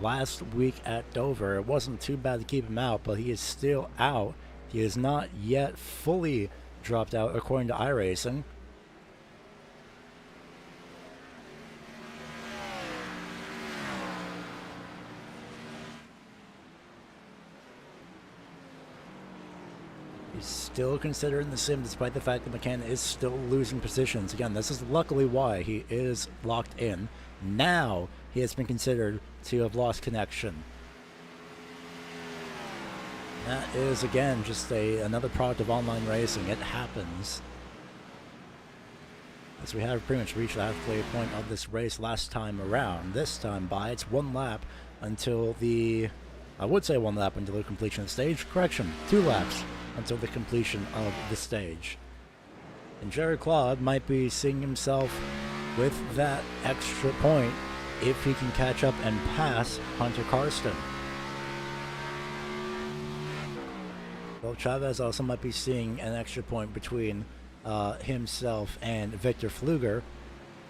last week at Dover. It wasn't too bad to keep him out, but he is still out. He is not yet fully dropped out according to iRacing. He's still considered in the sim despite the fact that McCann is still losing positions. Again, this is luckily why he is locked in. Now he has been considered to have lost connection. That is, again, just another product of online racing. It happens. As we have pretty much reached the halfway point of this race last time around. This time by, it's 1 lap until the... I would say 1 lap until the completion of the stage. Correction, 2 laps until the completion of the stage. And Jared Claude might be seeing himself with that extra point if he can catch up and pass Hunter Karsten. Well, Chavez also might be seeing an extra point between himself and Victor Fluger.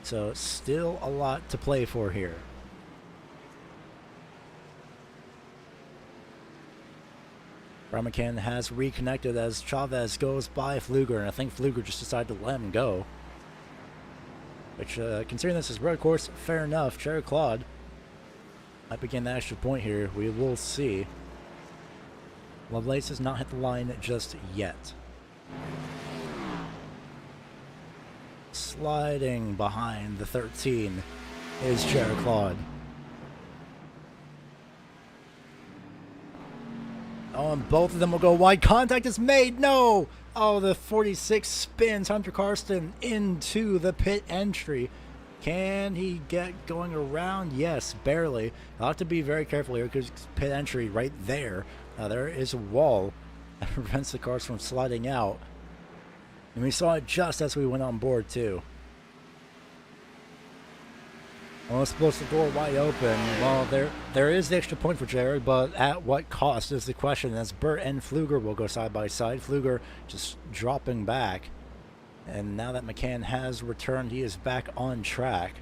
So still a lot to play for here. McCann has reconnected as Chavez goes by Fluger, and I think Fluger just decided to let him go. Which, considering this is road course, fair enough. Jared Claude might begin the extra point here. We will see. Lovelace has not hit the line just yet. Sliding behind the 13 is Jared Claude. Oh, and both of them will go wide. Contact is made. No! Oh, the 46 spins Hunter Karsten into the pit entry. Can he get going around? Yes, barely. I'll have to be very careful here because pit entry right there. There is a wall that prevents the cars from sliding out. And we saw it just as we went on board, too. Almost blows the door wide open. Well, there is the extra point for Jared, but at what cost is the question, as Burt and Fluger will go side by side. Fluger just dropping back. And now that McCann has returned, he is back on track.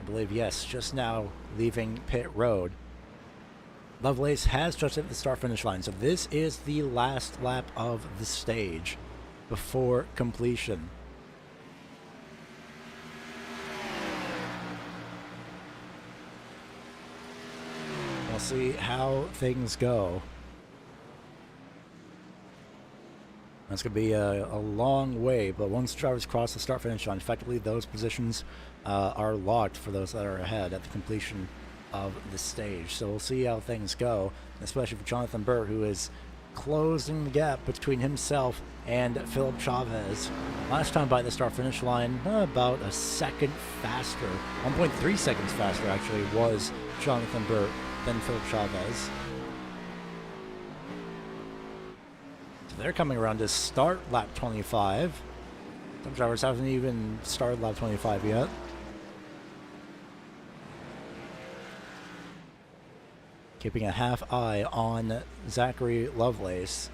I believe, yes, just now leaving pit road. Lovelace has just hit the start-finish line, so this is the last lap of the stage before completion. We'll see how things go. That's going to be a long way, but once drivers cross the start-finish line, effectively those positions are locked for those that are ahead at the completion of the stage. So we'll see how things go, especially for Jonathan Burt, who is closing the gap between himself and Philip Chavez. Last time by the start-finish line, about a second faster, 1.3 seconds faster actually, was Jonathan Burt than Philip Chavez. So they're coming around to start lap 25. Some drivers haven't even started lap 25 yet. Keeping a half eye on Zachary Lovelace.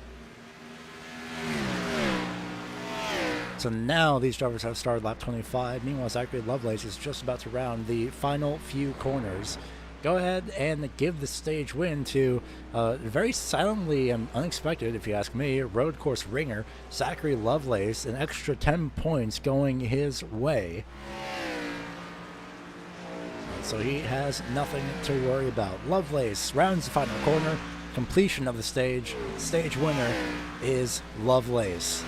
So now these drivers have started lap 25. Meanwhile, Zachary Lovelace is just about to round the final few corners. Go ahead and give the stage win to very silently and unexpected, if you ask me, road course ringer Zachary Lovelace. An extra 10 points going his way. So he has nothing to worry about. Lovelace rounds the final corner. Completion of the stage. Stage winner is Lovelace.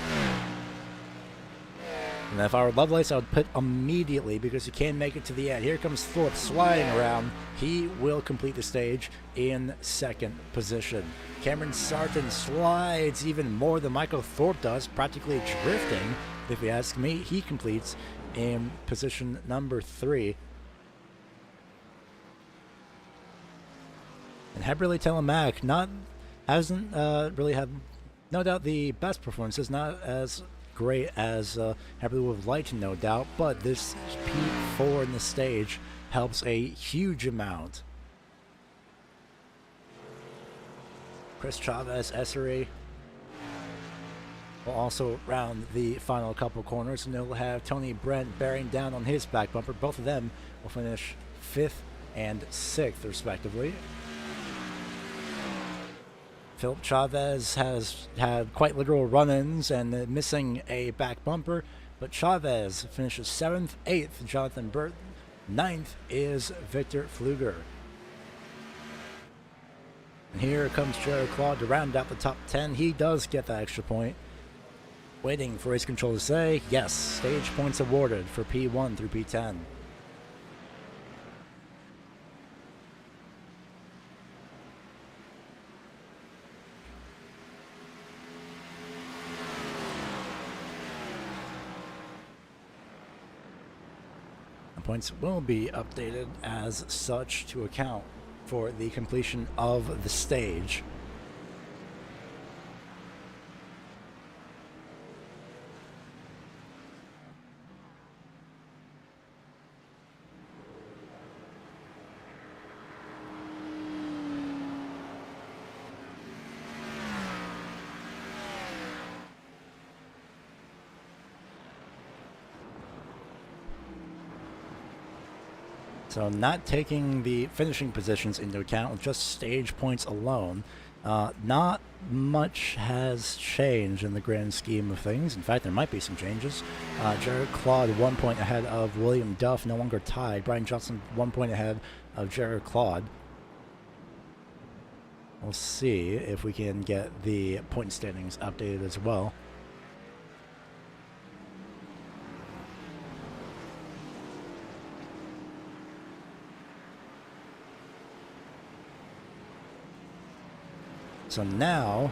And if I were Lovelace, I would pit immediately because he can't make it to the end. Here comes Thorpe sliding around. He will complete the stage in second position. Cameron Sarton slides even more than Michael Thorpe does, practically drifting. If you ask me, he completes in position number 3. And Heberly Telemac hasn't really had, no doubt, the best performances, not as great as Heberly would have liked, no doubt, but this P4 in the stage helps a huge amount. Chris Chavez, FSRA, will also round the final couple corners, and they'll have Tony Brent bearing down on his back bumper. Both of them will finish 5th and 6th, respectively. Philip Chavez has had quite literal run-ins and missing a back bumper, but Chavez finishes 7th, 8th, Jonathan Burt. 9th is Victor Pfluger. And here comes Jared Claude to round out the top 10. He does get that extra point. Waiting for race control to say, yes, stage points awarded for P1 through P10. The points will be updated as such to account for the completion of the stage. So not taking the finishing positions into account, just stage points alone, not much has changed in the grand scheme of things. In fact, there might be some changes. Jared Claude 1 point ahead of William Duff, no longer tied. Brian Johnson 1 point ahead of Jared Claude. We'll see if we can get the point standings updated as well. So now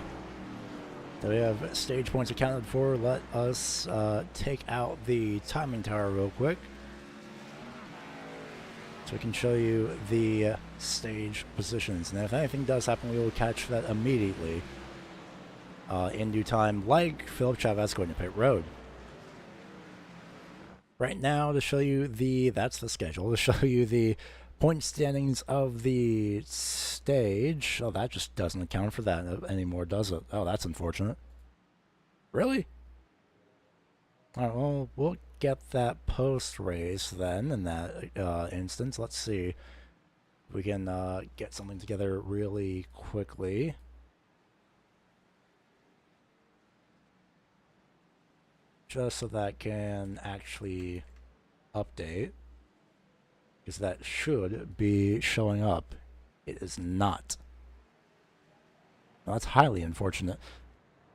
that we have stage points accounted for, let us take out the timing tower real quick so we can show you the stage positions. And if anything does happen, we will catch that immediately in due time, like Philip Chavez going to pit road. Right now, to show you that's the schedule, to show you the point standings of the stage. Oh, that just doesn't account for that anymore, does it? Oh, that's unfortunate. Really? Alright, well, we'll get that post-race then in that instance. Let's see if we can get something together really quickly. Just so that can actually update. Because that should be showing up. It is not. Well, that's highly unfortunate.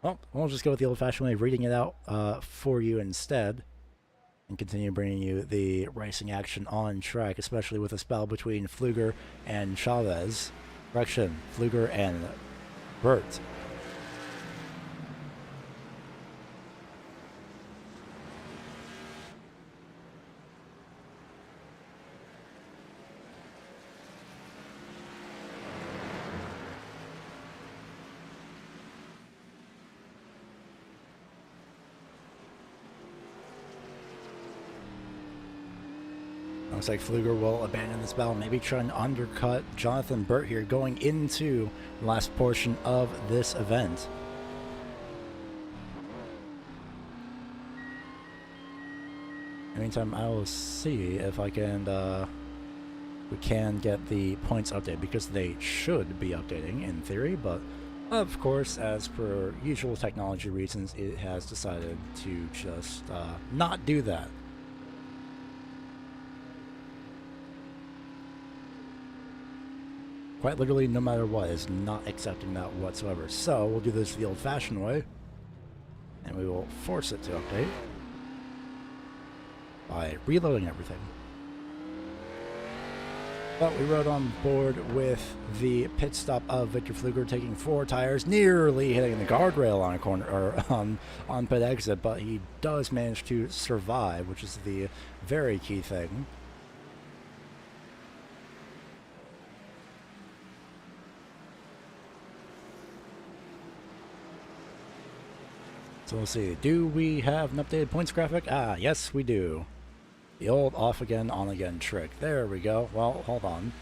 Well, we'll just go with the old-fashioned way of reading it out for you instead. And continue bringing you the racing action on track, especially with a spell between Pfluger and Chavez. Correction, Pfluger and Burt. Looks like Pfluger will abandon this battle, maybe try and undercut Jonathan Burt here going into the last portion of this event. In the meantime, I will see if I can, we can get the points updated, because they should be updating in theory, but of course, as per usual technology reasons, it has decided to just not do that. Quite literally, no matter what, is not accepting that whatsoever. So we'll do this the old-fashioned way, and we will force it to update by reloading everything. But we rode on board with the pit stop of Victor Pfluger, taking 4 tires, nearly hitting the guardrail on a corner or on pit exit, but he does manage to survive, which is the very key thing. So we'll see. Do we have an updated points graphic? Ah, yes, we do. The old off again, on again trick. There we go. Well, hold on.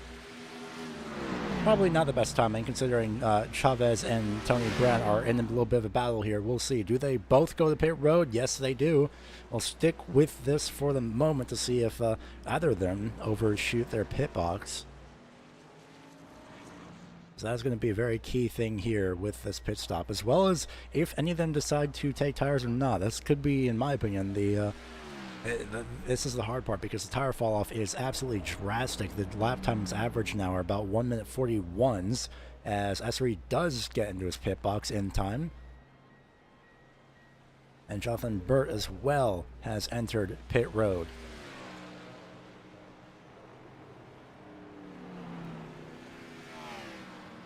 Probably not the best timing, considering Chavez and Tony Brown are in a little bit of a battle here. We'll see. Do they both go to pit road? Yes, they do. We'll stick with this for the moment to see if either of them overshoot their pit box. So that's going to be a very key thing here with this pit stop, as well as if any of them decide to take tires or not. This could be, in my opinion, this is the hard part, because the tire fall off is absolutely drastic. The lap times average now are about 1 minute 41s, as FSRA does get into his pit box in time. And Jonathan Burt as well has entered pit road.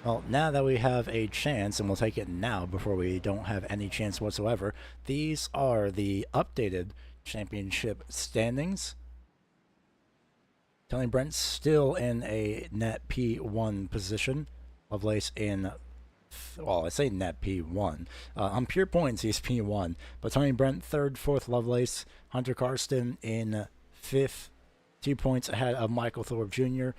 Well, now that we have a chance, and we'll take it now before we don't have any chance whatsoever, these are the updated championship standings. Tony Brent still in a net P1 position. Lovelace in, well, I say net P1. On pure points, he's P1. But Tony Brent, third, fourth, Lovelace. Hunter Karsten in fifth, 2 points ahead of Michael Thorpe Jr.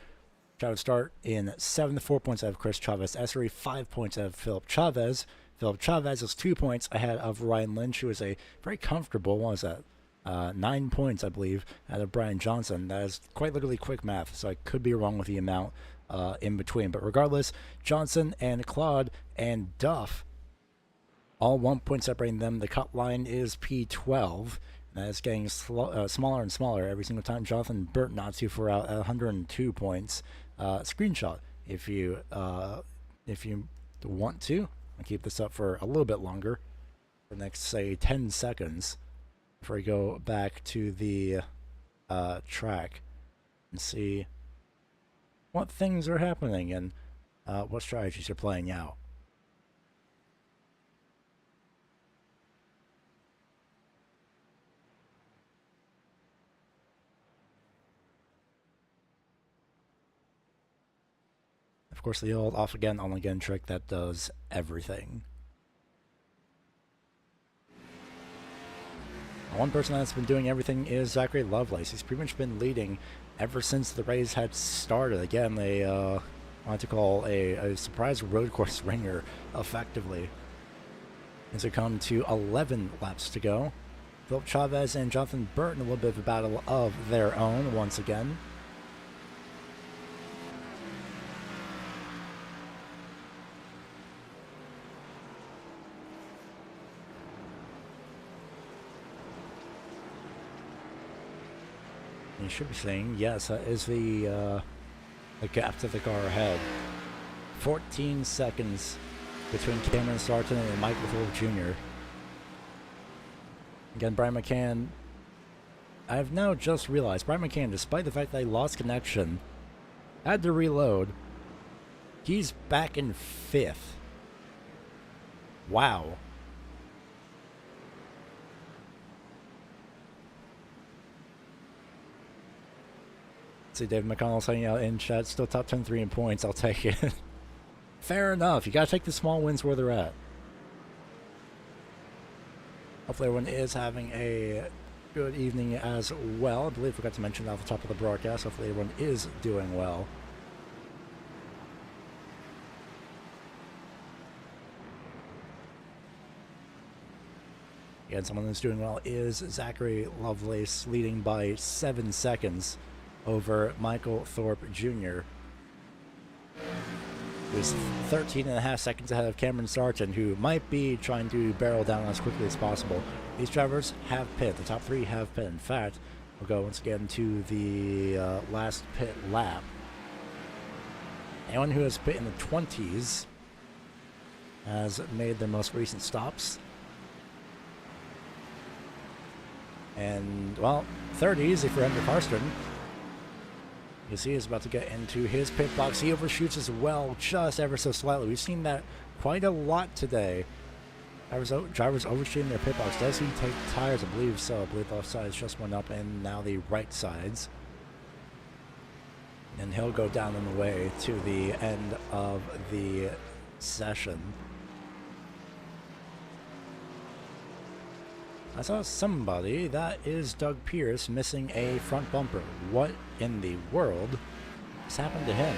Travis Start in seventh, 4 points ahead of Chris Chavez. FSRA, 5 points ahead of Philip Chavez. Philip Chavez is 2 points ahead of Ryan Lynch, who is a very comfortable, what was that? 9 points, I believe, out of Brian Johnson. That is quite literally quick math, so I could be wrong with the amount in between. But regardless, Johnson and Claude and Duff, all 1 point separating them. The cut line is P12. That is getting smaller and smaller every single time. Jonathan Burt not too far out at 102 points. Screenshot if you want to. I'll keep this up for a little bit longer, the next, say, 10 seconds, before we go back to the track and see what things are happening and what strategies are playing out. Of course, the old off again, on again trick that does everything. One person that's been doing everything is Zachary Lovelace. He's pretty much been leading ever since the race had started. Again, they wanted to call a surprise road course ringer, effectively. As we come to 11 laps to go. Philip Chavez and Jonathan Burt in a little bit of a battle of their own once again. You should be saying, yes, that is the gap to the car ahead. 14 seconds between Cameron Sarton and Michael Thorpe Jr. Again, Brian McCann, I've now just realized, Brian McCann, despite the fact that he lost connection, had to reload, he's back in 5th. Wow. See David McConnell saying out in chat, still top 10-3 in points, I'll take it. Fair enough, you gotta take the small wins where they're at. Hopefully everyone is having a good evening as well. I believe I forgot to mention that at the top of the broadcast. Hopefully everyone is doing well. Again, someone who's doing well is Zachary Lovelace, leading by 7 seconds over Michael Thorpe Jr., who's 13.5 seconds ahead of Cameron Sarton, who might be trying to barrel down as quickly as possible. These drivers have pit. The top 3 have pit. In fact, we'll go once again to the last pit lap. Anyone who has pit in the 20s has made their most recent stops. And, well, 30s if you're under Karsten. You see he's about to get into his pit box. He overshoots as well, just ever so slightly. We've seen that quite a lot today. Drivers overshooting their pit box. Does he take tires? I believe so. I believe the left sides just went up and now the right sides. And he'll go down on the way to the end of the session. I saw somebody, that is Doug Pierce, missing a front bumper. What in the world has happened to him?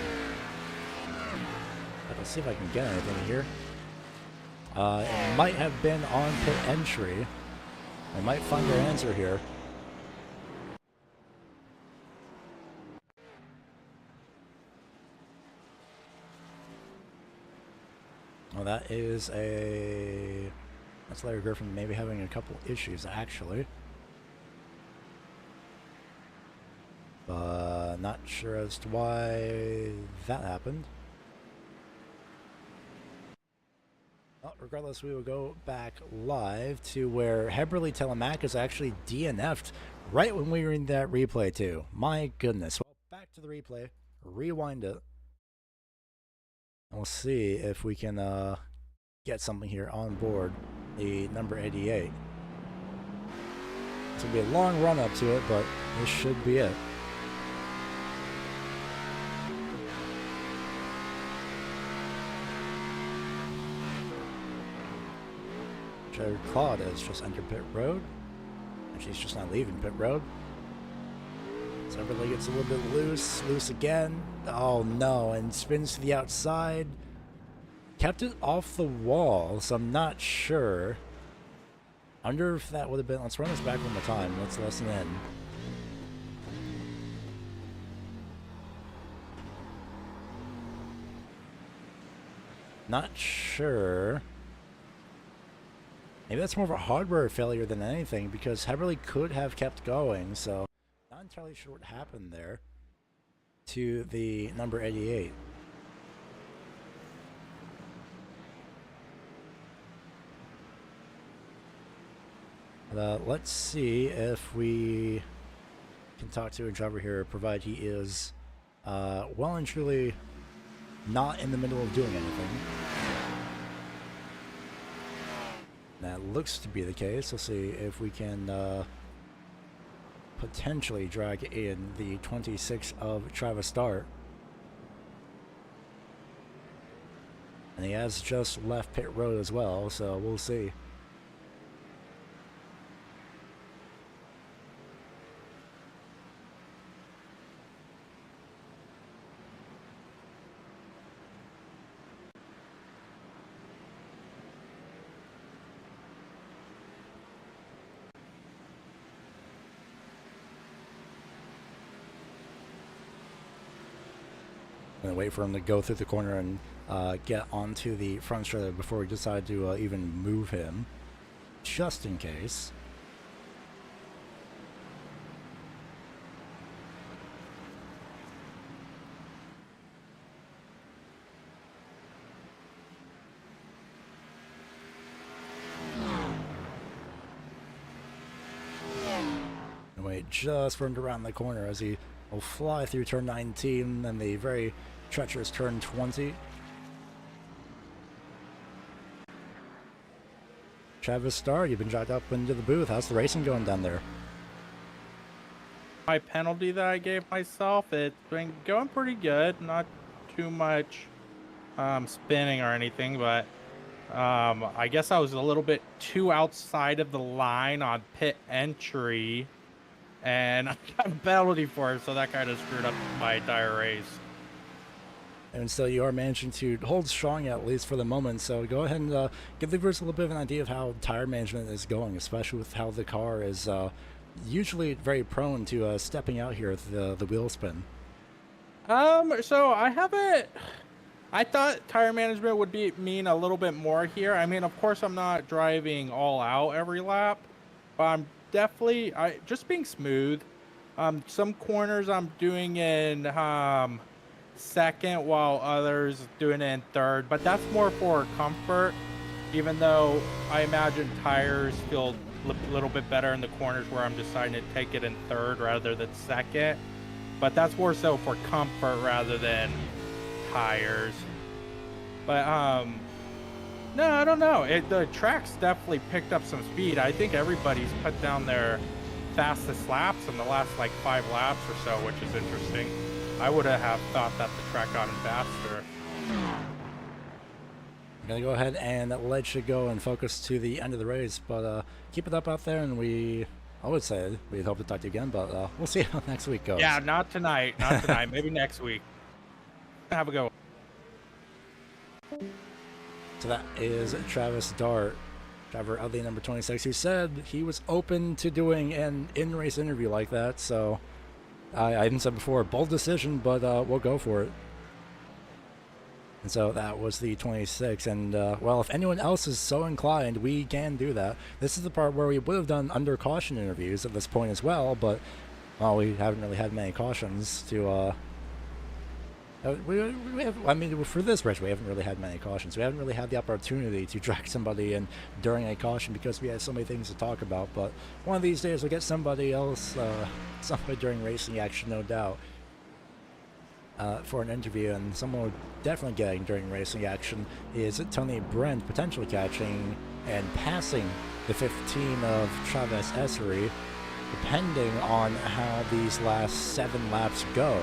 Let's see if I can get anything here. It might have been on pit entry. I might find their answer here. Well, that is a... That's Larry Griffin maybe having a couple issues, actually. Not sure as to why that happened. Well, regardless, we will go back live to where Heberly Telemachus actually DNF'd right when we were in that replay too. My goodness. Well, back to the replay. Rewind it. And we'll see if we can get something here on board the number 88. It's going to be a long run up to it, but this should be it. Claude has just entered pit road, and she's just not leaving pit road. So everybody gets a little bit loose again. Oh no, and spins to the outside. Kept it off the wall, so I'm not sure. I wonder if that would have been... Let's run this back one more time. Let's listen in. Not sure. Maybe that's more of a hardware failure than anything, because Heberly could have kept going, so not entirely sure what happened there to the number 88. Let's see if we can talk to a driver here, provided he is well and truly not in the middle of doing anything. That looks to be the case. We'll see if we can potentially drag in the 26 of Travis Start. And he has just left pit road as well, so we'll see. Gonna wait for him to go through the corner and get onto the front trailer before we decide to even move him, just in case. And wait just for him to round the corner as he will fly through turn 19 and the very treacherous turn 20. Travis Starr, you've been dragged up into the booth. How's the racing going down there? My penalty that I gave myself, it's been going pretty good. Not too much spinning or anything, but I guess I was a little bit too outside of the line on pit entry, and I got a penalty for it, so that kind of screwed up my entire race. And so you are managing to hold strong, at least for the moment. So go ahead and give the viewers a little bit of an idea of how tire management is going, especially with how the car is usually very prone to stepping out here with the wheel spin. So I haven't... I thought tire management would mean a little bit more here. I mean, of course, I'm not driving all out every lap, but I'm definitely just being smooth. Some corners I'm doing in second, while others doing it in third, but that's more for comfort, even though I imagine tires feel a little bit better in the corners where I'm deciding to take it in third rather than second, but that's more so for comfort rather than tires. But no, I don't know, the track's definitely picked up some speed. I think everybody's put down their fastest laps in the last like 5 laps or so, which is interesting. I would have thought that the track got in faster. I'm going to go ahead and let you go and focus to the end of the race, but keep it up out there, and I would say we'd hope to talk to you again, but we'll see how next week goes. Yeah, not tonight, not tonight, maybe next week. Have a go. So that is Travis Dart, driver of the number 26, who said he was open to doing an in-race interview like that, so... I even said before, bold decision, but we'll go for it. And so that was the 26, and well, if anyone else is so inclined, we can do that. This is the part where we would have done under caution interviews at this point as well, but, well, we haven't really had many cautions to, we have, I mean, for this race, we haven't really had many cautions. We haven't really had the opportunity to drag somebody in during a caution because we had so many things to talk about, but one of these days we'll get somebody else, somebody during racing action, no doubt. For an interview, and someone we're definitely getting during racing action is Tony Brent, potentially catching and passing the 15 of Chavez Essery, depending on how these last 7 laps go.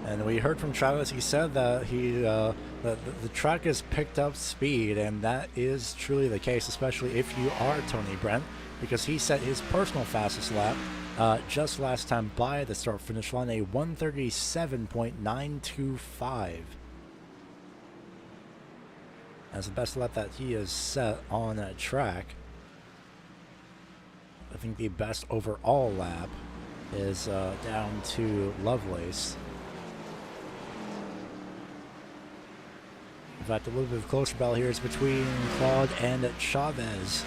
And we heard from Travis, he said that the track has picked up speed, and that is truly the case, especially if you are Tony Brent, because he set his personal fastest lap just last time by the start-finish line, a 137.925. That's the best lap that he has set on that track. I think the best overall lap is down to Lovelace. In fact, a little bit of closer battle here is between Claude and Chavez.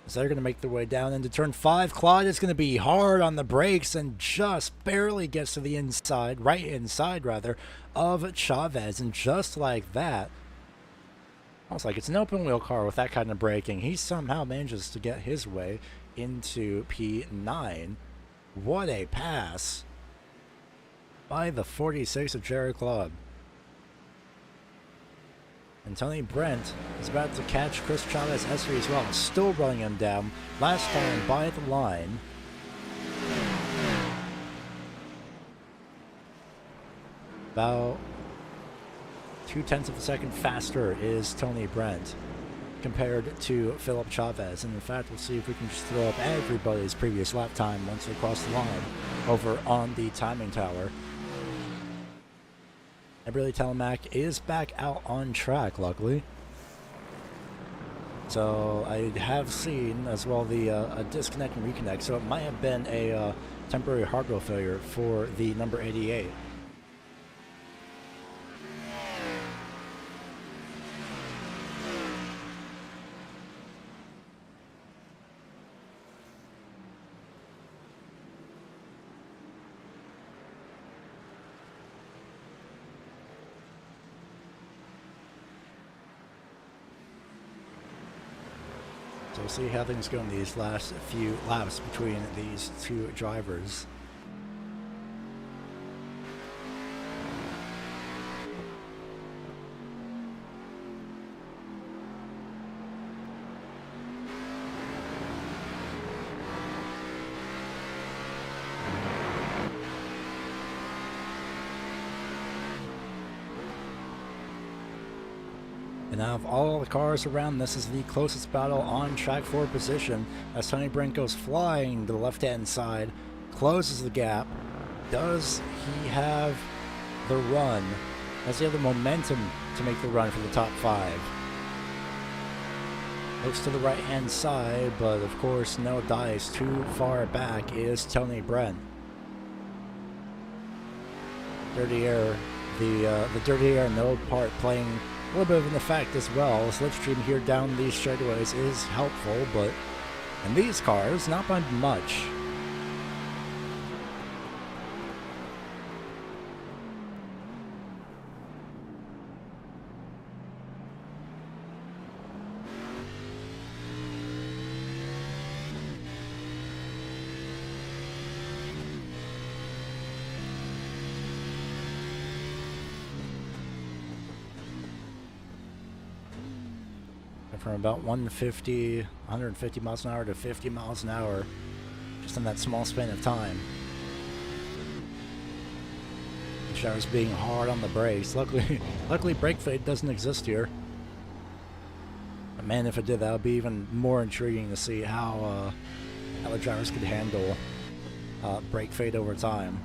So they're going to make their way down into turn 5. Claude is going to be hard on the brakes and just barely gets to the inside, right inside rather, of Chavez. And just like that, almost like it's an open wheel car with that kind of braking, he somehow manages to get his way into P9. What a pass by the 46 of Jerry Claude. And Tony Brent is about to catch Chris Chavez Essery as well, still running him down. Last time by the line. About 0.2 of a second faster is Tony Brent compared to Philip Chavez. And in fact, we'll see if we can just throw up everybody's previous lap time once they cross the line over on the timing tower. Eberly Telemac is back out on track, luckily. So I have seen as well the a disconnect and reconnect, so it might have been a temporary hardware failure for the number 88. So we'll see how things go in these last few laps between these two drivers. And out of all the cars around, this is the closest battle on track for position as Tony Brent goes flying to the left-hand side, closes the gap. Does he have the run? Does he have the momentum to make the run for the top 5? Looks to the right-hand side, but of course no dice. Too far back is Tony Brent. Dirty air, the dirty air no part playing a little bit of an effect as well. Slipstream here down these straightaways is helpful, but in these cars, not by much. From about 150 miles an hour to 50 miles an hour just in that small span of time. Showers being hard on the brakes. Luckily brake fade doesn't exist here. But man, if it did, that would be even more intriguing to see how the drivers could handle brake fade over time.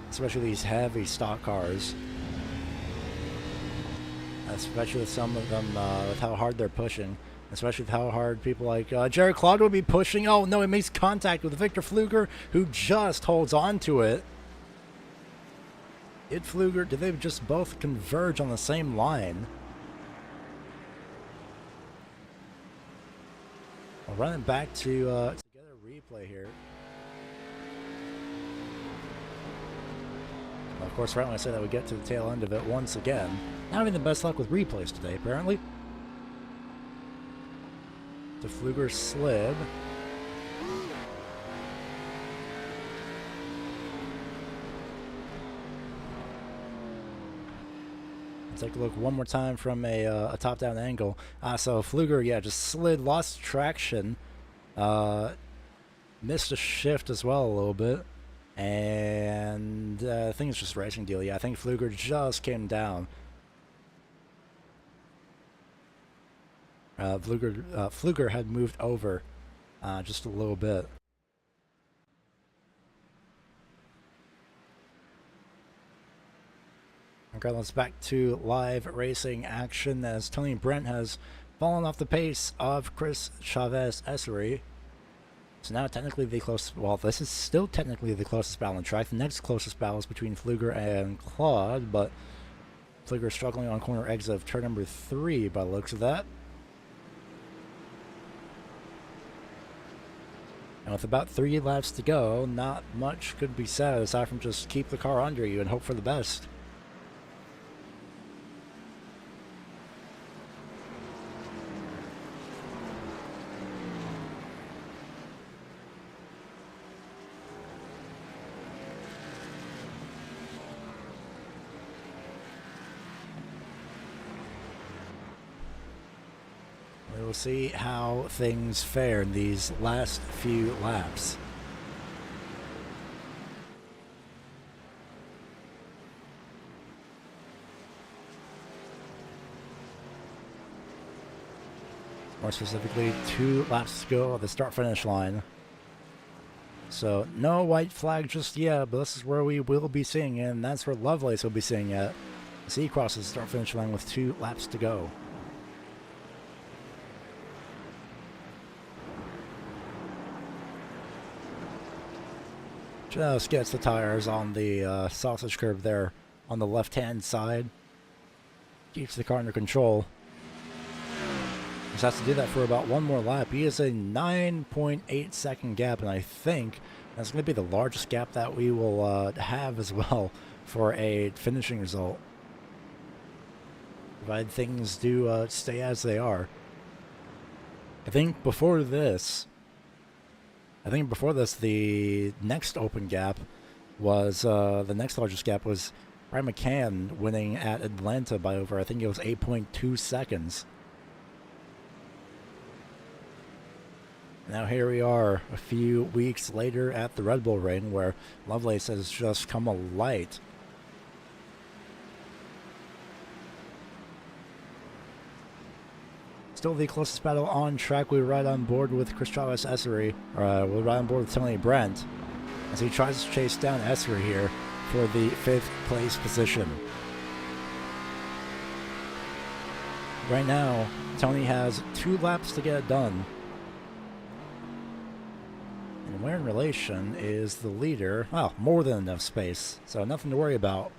Especially these heavy stock cars. Especially with some of them, with how hard they're pushing. especially with how hard people like Jared Claude would be pushing. Oh no, he makes contact with Victor Pfluger, who just holds on to it. Did they just both converge on the same line? I'll run it back to get a replay here. Well, of course, right when I say that, we get to the tail end of it once again. Not having the best luck with replays today, apparently. The Pfluger slid. Take a look one more time from a top-down angle. So Pfluger, yeah, just slid, lost traction, missed a shift as well a little bit, and I think it's just a racing deal. Yeah, I think Pfluger just came down. Pfluger had moved over just a little bit. Regardless, back to live racing action as Tony Brent has fallen off the pace of Chris Chavez Essery. It's now technically the closest, well, this is still technically the closest battle on track. The next closest battle is between Pfluger and Claude, but Pfluger struggling on corner exit of turn number 3 by the looks of that. And with about 3 laps to go, not much could be said aside from just keep the car under you and hope for the best. We'll see how things fare in these last few laps. More specifically, 2 laps to go at the start-finish line. So, no white flag just yet, but this is where we will be seeing it, and that's where Lovelace will be seeing it. As he crosses the start-finish line with 2 laps to go. Just gets the tires on the sausage curve there on the left-hand side. Keeps the car under control. Just has to do that for about 1 more lap. He is a 9.8 second gap, and I think that's going to be the largest gap that we will have as well for a finishing result. Provided things do stay as they are. I think before this, the next open gap was, the next largest gap was Ryan McCann winning at Atlanta by over, I think it was 8.2 seconds. Now here we are a few weeks later at the Red Bull Ring where Lovelace has just come alight. Still the closest battle on track. We ride on board with Chris Chavez Essery, we'll ride on board with Tony Brent as he tries to chase down Essery here for the 5th place position. Right now, Tony has 2 laps to get it done. And where in relation is the leader? Well, more than enough space, so nothing to worry about.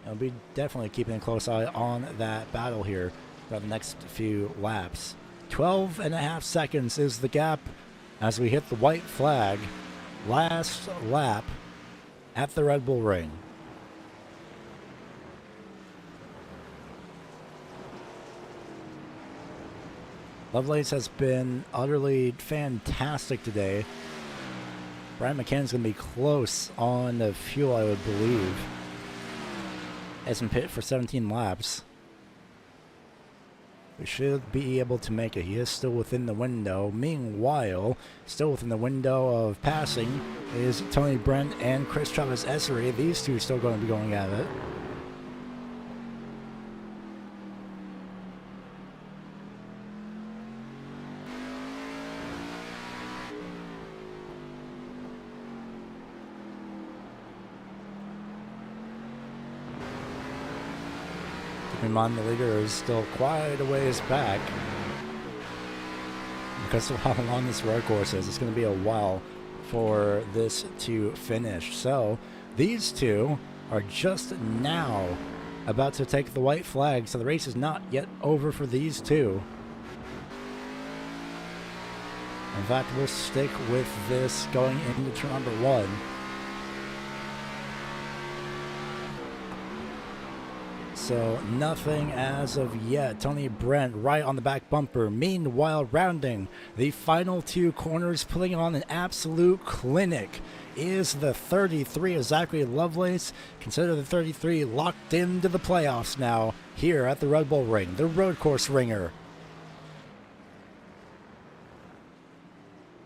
And we'll be definitely keeping a close eye on that battle here for the next few laps. 12.5 seconds is the gap as we hit the white flag. Last lap at the Red Bull Ring. Lovelace has been utterly fantastic today. Brian McCann's going to be close on the fuel, I would believe. Hasn't pit for 17 laps. We should be able to make it. He is still within the window. Meanwhile, still within the window of passing is Tony Brent and Chris Chavez Essery. These two are still going to be going at it. Keep in mind the leader is still quite a ways back. because of how long this road course is, it's going to be a while for this to finish. So these two are just now about to take the white flag, so the race is not yet over for these two. In fact, we'll stick with this going into turn number 1. So nothing as of yet. Tony Brent right on the back bumper. Meanwhile, rounding the final 2 corners, putting on an absolute clinic, is the 33 of Zachary Lovelace. Consider the 33 locked into the playoffs now here at the Red Bull Ring, the road course ringer.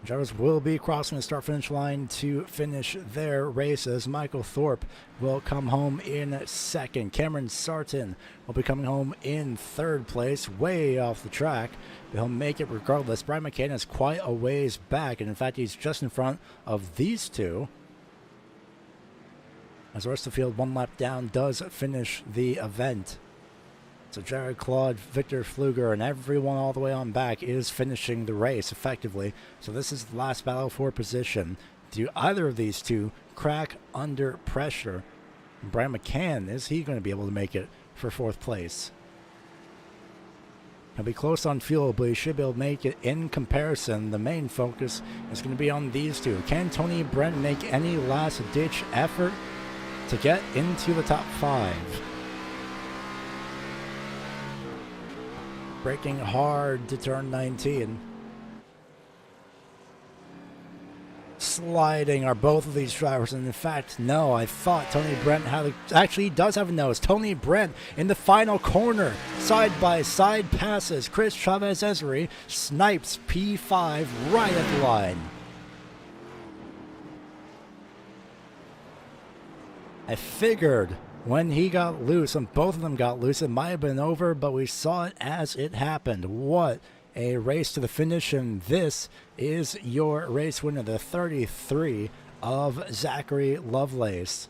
Drivers will be crossing the start-finish line to finish their races. Michael Thorpe will come home in second. Cameron Sarton will be coming home in third place, way off the track, but he'll make it regardless. Brian McCann is quite a ways back, and in fact, he's just in front of these two. As the rest of the field, 1 lap down, does finish the event. So Jared Claude, Victor Fluger, and everyone all the way on back is finishing the race effectively. So this is the last battle for position. Do either of these two crack under pressure? Brian McCann, is he going to be able to make it for 4th place? He'll be close on fuel, but he should be able to make it in comparison. The main focus is going to be on these two. Can Tony Brent make any last-ditch effort to get into the top 5? Braking hard to turn 19. Sliding are both of these drivers, and in fact, no, I thought Tony Brent had actually he does have a nose. Tony Brent in the final corner, side-by-side passes. Chris Chavez-Esri snipes P5 right at the line. I figured when he got loose, and both of them got loose, it might have been over, but we saw it as it happened. What a race to the finish, and this is your race winner, the 33 of Zachary Lovelace.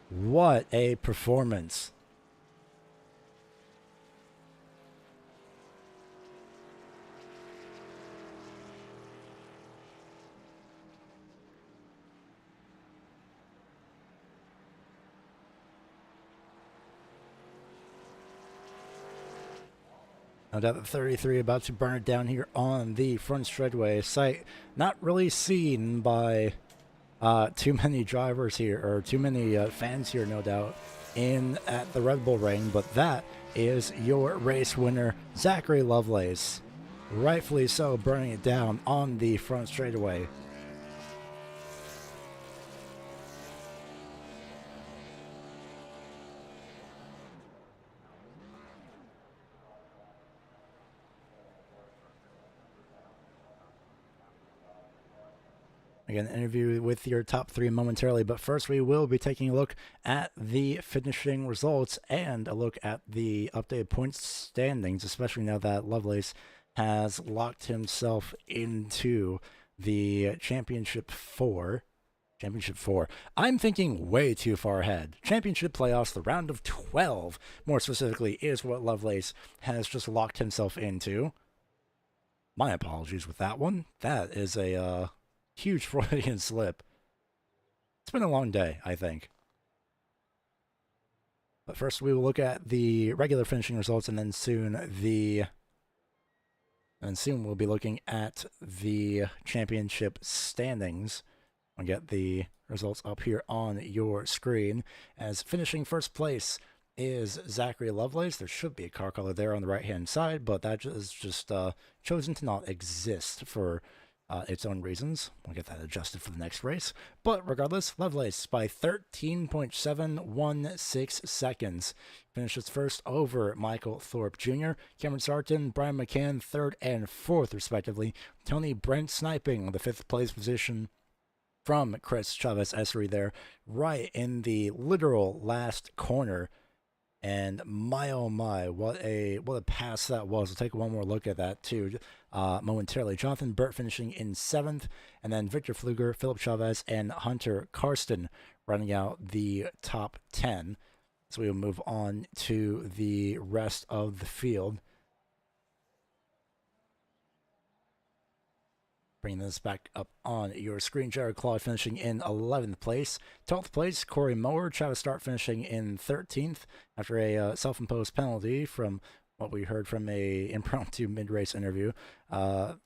What a performance. No doubt the 33 about to burn it down here on the front straightaway. Sight not really seen by too many drivers here, or too many fans here, no doubt, in at the Red Bull Ring. But that is your race winner, Zachary Lovelace. Rightfully so, burning it down on the front straightaway. Again, interview with your top 3 momentarily, but first we will be taking a look at the finishing results and a look at the updated points standings, especially now that Lovelace has locked himself into the Championship 4. Championship 4. I'm thinking way too far ahead. Championship playoffs, the round of 12, more specifically, is what Lovelace has just locked himself into. My apologies with that one. That is a huge Freudian slip. It's been a long day, I think. But first we will look at the regular finishing results, and then soon we'll be looking at the championship standings. I'll get the results up here on your screen. As finishing first place is Zachary Lovelace. There should be a car color there on the right-hand side, but that is just chosen to not exist for its own reasons. We'll get that adjusted for the next race. But regardless, Lovelace by 13.716 seconds finishes first over Michael Thorpe Jr., Cameron Sarton, Brian McCann, 3rd and 4th, respectively. Tony Brent sniping the 5th place position from Chris Chavez-Esri there, right in the literal last corner. And my oh my, what a pass that was. We'll take one more look at that too momentarily. Jonathan Burt finishing in 7th, and then Victor Fluger, Philip Chavez, and Hunter Karsten running out the top 10. So we will move on to the rest of the field. Bringing this back up on your screen, Jared Claude finishing in 11th place. 12th place, Corey Moore, Travis Start finishing in 13th after a self-imposed penalty from what we heard from a impromptu mid-race interview. And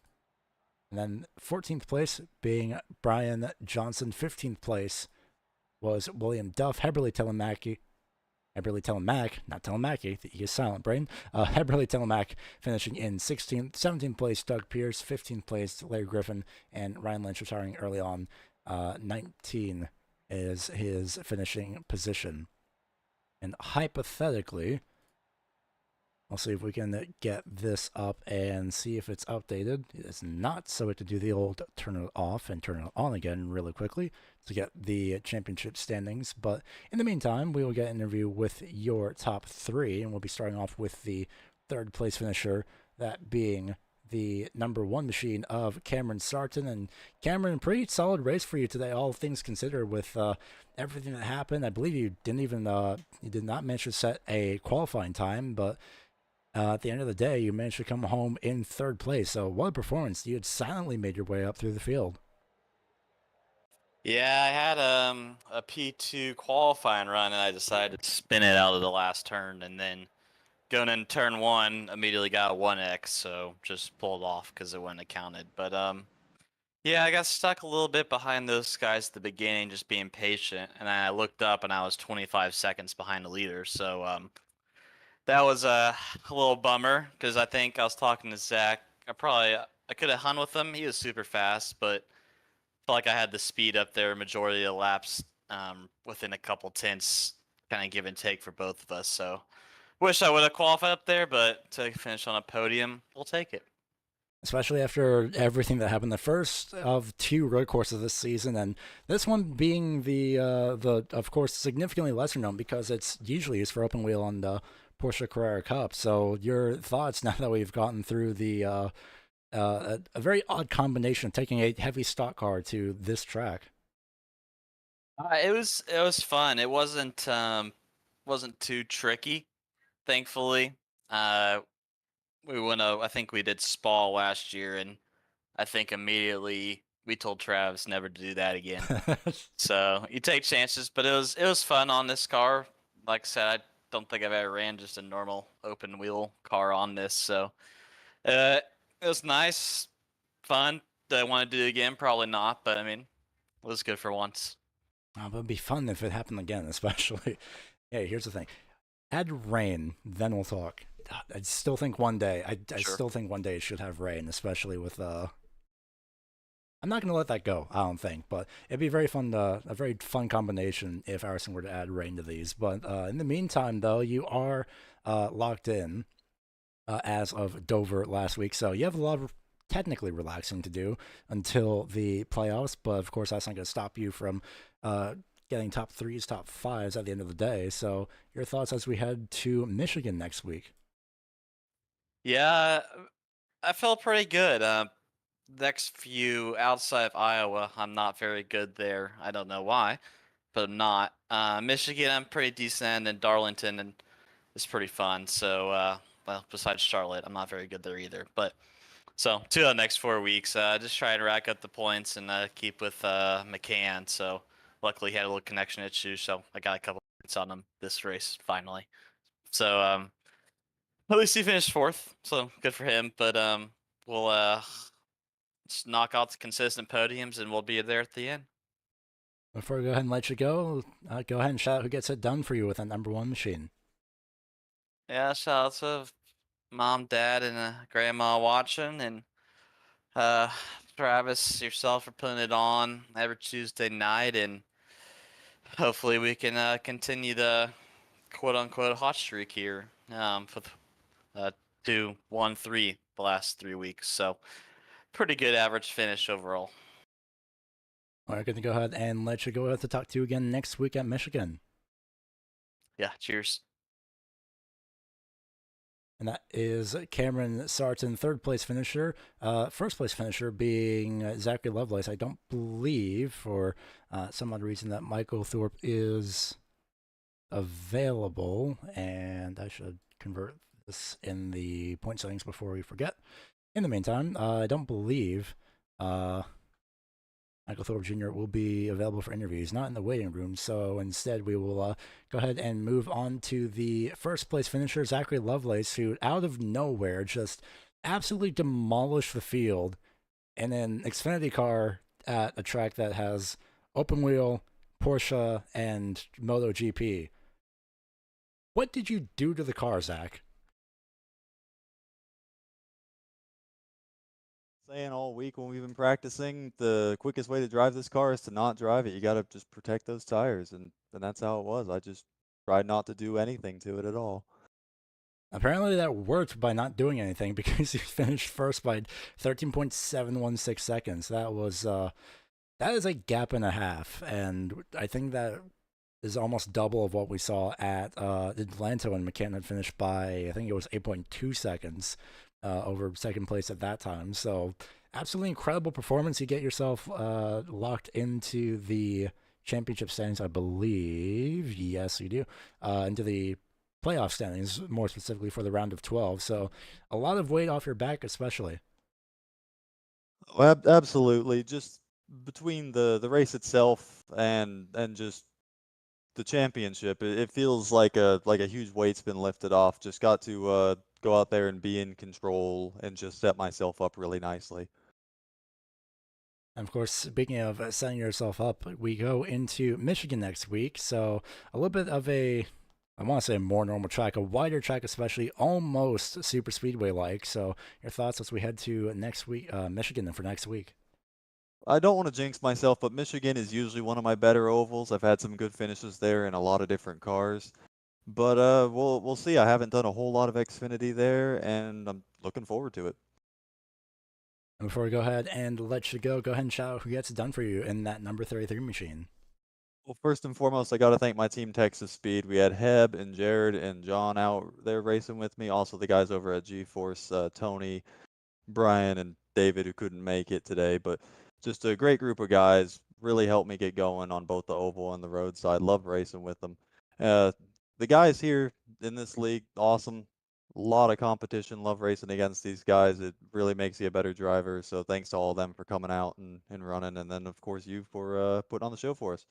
then 14th place being Brian Johnson. 15th place was William Duff. Heberly Telemack, not Telemacki, he is silent brain. Heberly Telemack finishing in 16th. 17th place, Doug Pierce. 15th place, Larry Griffin. And Ryan Lynch retiring early on. 19 is his finishing position. And hypothetically, I'll see if we can get this up and see if it's updated. It's not, so we have to do the old turn it off and turn it on again really quickly to get the championship standings. But in the meantime, we will get an interview with your top three, and we'll be starting off with the third place finisher, that being the number one machine of Cameron Sarton. And Cameron, pretty solid race for you today, all things considered, with everything that happened. I believe you didn't even you did not manage to set a qualifying time, but at the end of the day, you managed to come home in third place. So what a performance. You had silently made your way up through the field. Yeah, I had a P2 qualifying run, and I decided to spin it out of the last turn, and then going into turn one, immediately got a 1X, so just pulled off because it wouldn't have counted. But yeah, I got stuck a little bit behind those guys at the beginning, just being patient, and I looked up, and I was 25 seconds behind the leader, so that was a little bummer, because I think I was talking to Zach. I could have hung with him. He was super fast, but felt like I had the speed up there majority of the laps, within a couple tenths, kind of give and take for both of us. So wish I would have qualified up there, but to finish on a podium, we'll take it. Especially after everything that happened, the first of two road courses this season, and this one being the of course significantly lesser known because it's usually used for open wheel on the Porsche Carrera Cup. So your thoughts now that we've gotten through the a very odd combination of taking a heavy stock car to this track. It was fun. It wasn't too tricky, thankfully. We went. I think we did Spa last year, and I think immediately we told Travis never to do that again. So you take chances, but it was fun on this car. Like I said, I don't think I've ever ran just a normal open wheel car on this, so it was nice, fun. Do I want to do it again? Probably not, but I mean, it was good for once. But it'd be fun if it happened again, especially. Yeah, here's the thing. Add rain, then we'll talk. I still think one day, I Sure. still think one day it should have rain, especially with I'm not gonna let that go. I don't think, but it'd be very fun. A very fun combination if Arison were to add rain to these. But in the meantime, though, you are locked in as of Dover last week, so you have a lot of technically relaxing to do until the playoffs. But of course, that's not gonna stop you from getting top threes, top fives at the end of the day. So your thoughts as we head to Michigan next week? Yeah, I felt pretty good. Next few outside of Iowa, I'm not very good there. I don't know why, but I'm not. Michigan, I'm pretty decent, and Darlington and is pretty fun. So, well, besides Charlotte, I'm not very good there either. But so 2 of the next 4 weeks, just try and rack up the points and keep with McCann. So luckily he had a little connection issue, so I got a couple points on him this race finally. So at least he finished 4th, so good for him. But we'll just knock out the consistent podiums, and we'll be there at the end. Before we go ahead and let you go ahead and shout out who gets it done for you with that number one machine. Yeah, shout out to mom, dad, and grandma watching, and Travis, yourself for putting it on every Tuesday night, and hopefully we can continue the quote-unquote hot streak here for the 2, 1, 3 the last 3 weeks. So pretty good average finish overall. All right, going to go ahead and let you go ahead to talk to you again next week at Michigan. Yeah, cheers. And that is Cameron Sarton, third place finisher. First place finisher being Zachary Lovelace. I don't believe, for some odd reason, that Michael Thorpe is available. And I should convert this in the point settings before we forget. In the meantime, I don't believe Michael Thorpe Jr. will be available for interviews, not in the waiting room. So instead, we will go ahead and move on to the first place finisher, Zachary Lovelace, who out of nowhere just absolutely demolished the field in an Xfinity car at a track that has open wheel, Porsche, and MotoGP. What did you do to the car, Zach? Saying all week when we've been practicing, the quickest way to drive this car is to not drive it. You got to just protect those tires, and that's how it was. I just tried not to do anything to it at all. Apparently that worked by not doing anything because he finished first by 13.716 seconds. That is a gap and a half, and I think that is almost double of what we saw at Atlanta when McCann had finished by, I think it was 8.2 seconds over second place at that time. So absolutely incredible performance. You get yourself locked into the championship standings, I believe. Yes, you do. Into the playoff standings, more specifically for the round of 12. So a lot of weight off your back, especially. Well, absolutely. Just between the race itself and just the championship, it feels like a huge weight's been lifted off. Just got to go out there and be in control and just set myself up really nicely. And of course, speaking of setting yourself up, we go into Michigan next week. So a little bit of I want to say a more normal track, a wider track, especially almost super speedway like. So your thoughts as we head to next week, Michigan, for next week? I don't want to jinx myself, but Michigan is usually one of my better ovals. I've had some good finishes there in a lot of different cars. But we'll see. I haven't done a whole lot of Xfinity there, and I'm looking forward to it. And before we go ahead and let you go ahead and shout out who gets it done for you in that number 33 machine. Well, first and foremost, I got to thank my team Texas Speed. We had Heb and Jared and John out there racing with me. Also, the guys over at G-Force, Tony, Brian, and David, who couldn't make it today. But just a great group of guys. Really helped me get going on both the oval and the road side. Love racing with them. The guys here in this league, awesome. A lot of competition. Love racing against these guys. It really makes you a better driver. So thanks to all of them for coming out and running. And then, of course, you for putting on the show for us.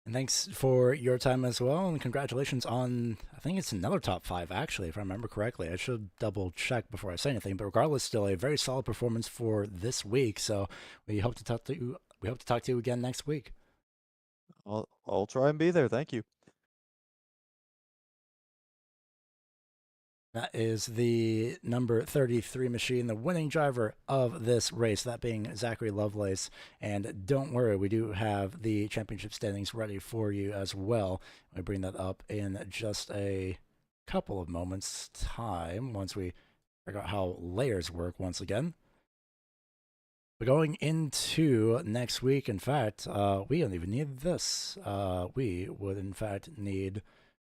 And thanks for your time as well, and congratulations on, I think it's another top 5, actually, if I remember correctly. I should double check before I say anything, but regardless, still a very solid performance for this week. So we hope to talk to you again next week. I'll try and be there. Thank you. That is the number 33 machine, the winning driver of this race, that being Zachary Lovelace. And don't worry, we do have the championship standings ready for you as well. We bring that up in just a couple of moments' time once we figure out how layers work once again. But going into next week, in fact, we don't even need this. We would, in fact, need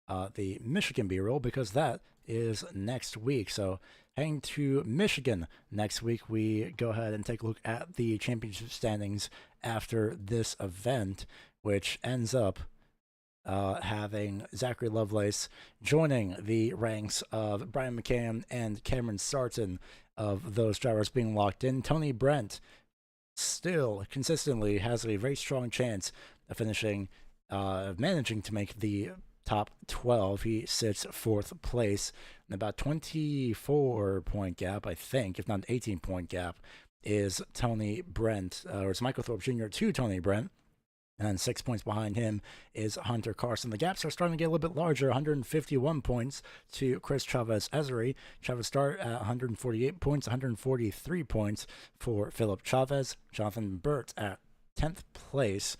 the Michigan B-roll, because that is next week. So heading to Michigan next week, we go ahead and take a look at the championship standings after this event, which ends up having Zachary Lovelace joining the ranks of Brian McCann and Cameron Sarton, of those drivers being locked in. Tony Brent still consistently has a very strong chance of finishing, managing to make the top 12. He sits 4th place, and about 24-point gap, I think, if not 18-point gap, is Tony Brent, or it's Michael Thorpe Jr. to Tony Brent. And then 6 points behind him is Hunter Carson. The gaps are starting to get a little bit larger. 151 points to Chris Chavez-Ezeri. Chavez start at 148 points, 143 points for Philip Chavez. Jonathan Burt at 10th place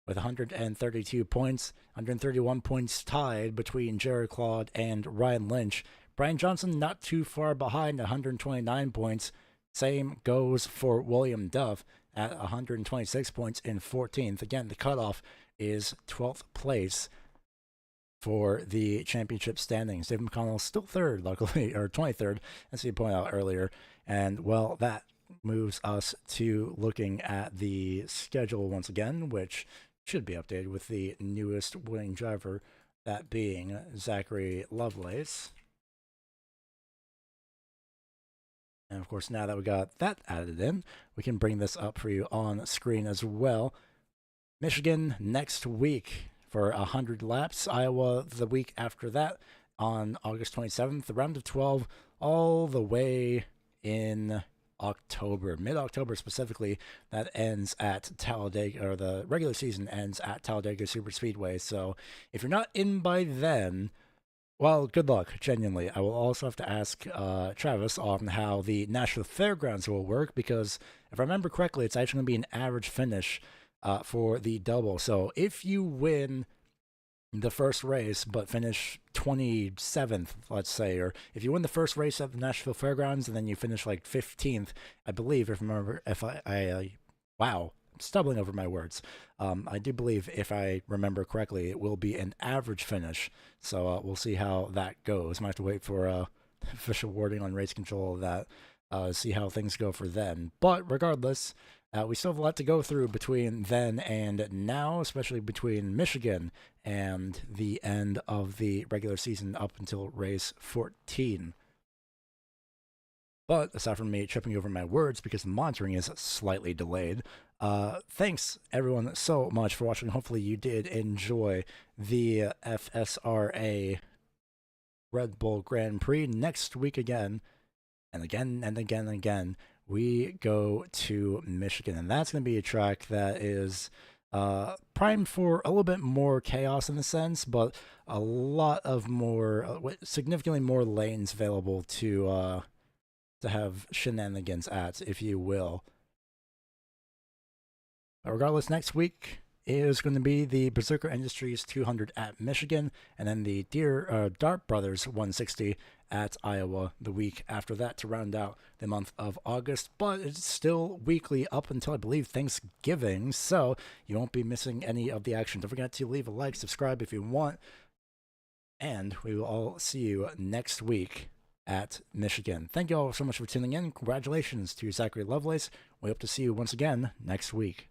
with 132 points. 131 points tied between Jared Claude and Ryan Lynch. Brian Johnson not too far behind, 129 points. Same goes for William Duff at 126 points in 14th. Again, the cutoff is 12th place for the championship standings. David McConnell still 3rd, luckily, or 23rd, as he pointed out earlier. And, well, that moves us to looking at the schedule once again, which should be updated with the newest winning driver, that being Zachary Lovelace. And of course, now that we got that added in, we can bring this up for you on screen as well. Michigan next week for 100 laps. Iowa the week after that on August 27th. The round of 12 all the way in October, mid-October specifically, that ends at Talladega, or the regular season ends at Talladega Superspeedway. So if you're not in by then, well, good luck, genuinely. I will also have to ask Travis on how the Nashville Fairgrounds will work, because if I remember correctly, it's actually going to be an average finish for the double. So if you win the first race but finish 27th, let's say, or if you win the first race at the Nashville Fairgrounds and then you finish like 15th, I believe, wow, I'm stumbling over my words. I do believe, if I remember correctly, it will be an average finish. So we'll see how that goes. Might have to wait for official wording on race control of that, see how things go for then. But regardless, we still have a lot to go through between then and now, especially between Michigan and the end of the regular season up until race 14. But aside from me tripping over my words because the monitoring is slightly delayed, thanks everyone so much for watching. Hopefully you did enjoy the FSRA Red Bull Grand Prix. Next week again, and again and again and again, we go to Michigan, and that's going to be a track that is primed for a little bit more chaos in a sense, but a lot of more, significantly more lanes available to have shenanigans at, if you will. But regardless, next week is going to be the Berserker Industries 200 at Michigan, and then the Dart Brothers 160 at Iowa the week after that to round out the month of August. But it's still weekly up until, I believe, Thanksgiving, so you won't be missing any of the action. Don't forget to leave a like, subscribe if you want, and we will all see you next week at Michigan. Thank you all so much for tuning in. Congratulations to Zachary Lovelace. We hope to see you once again next week.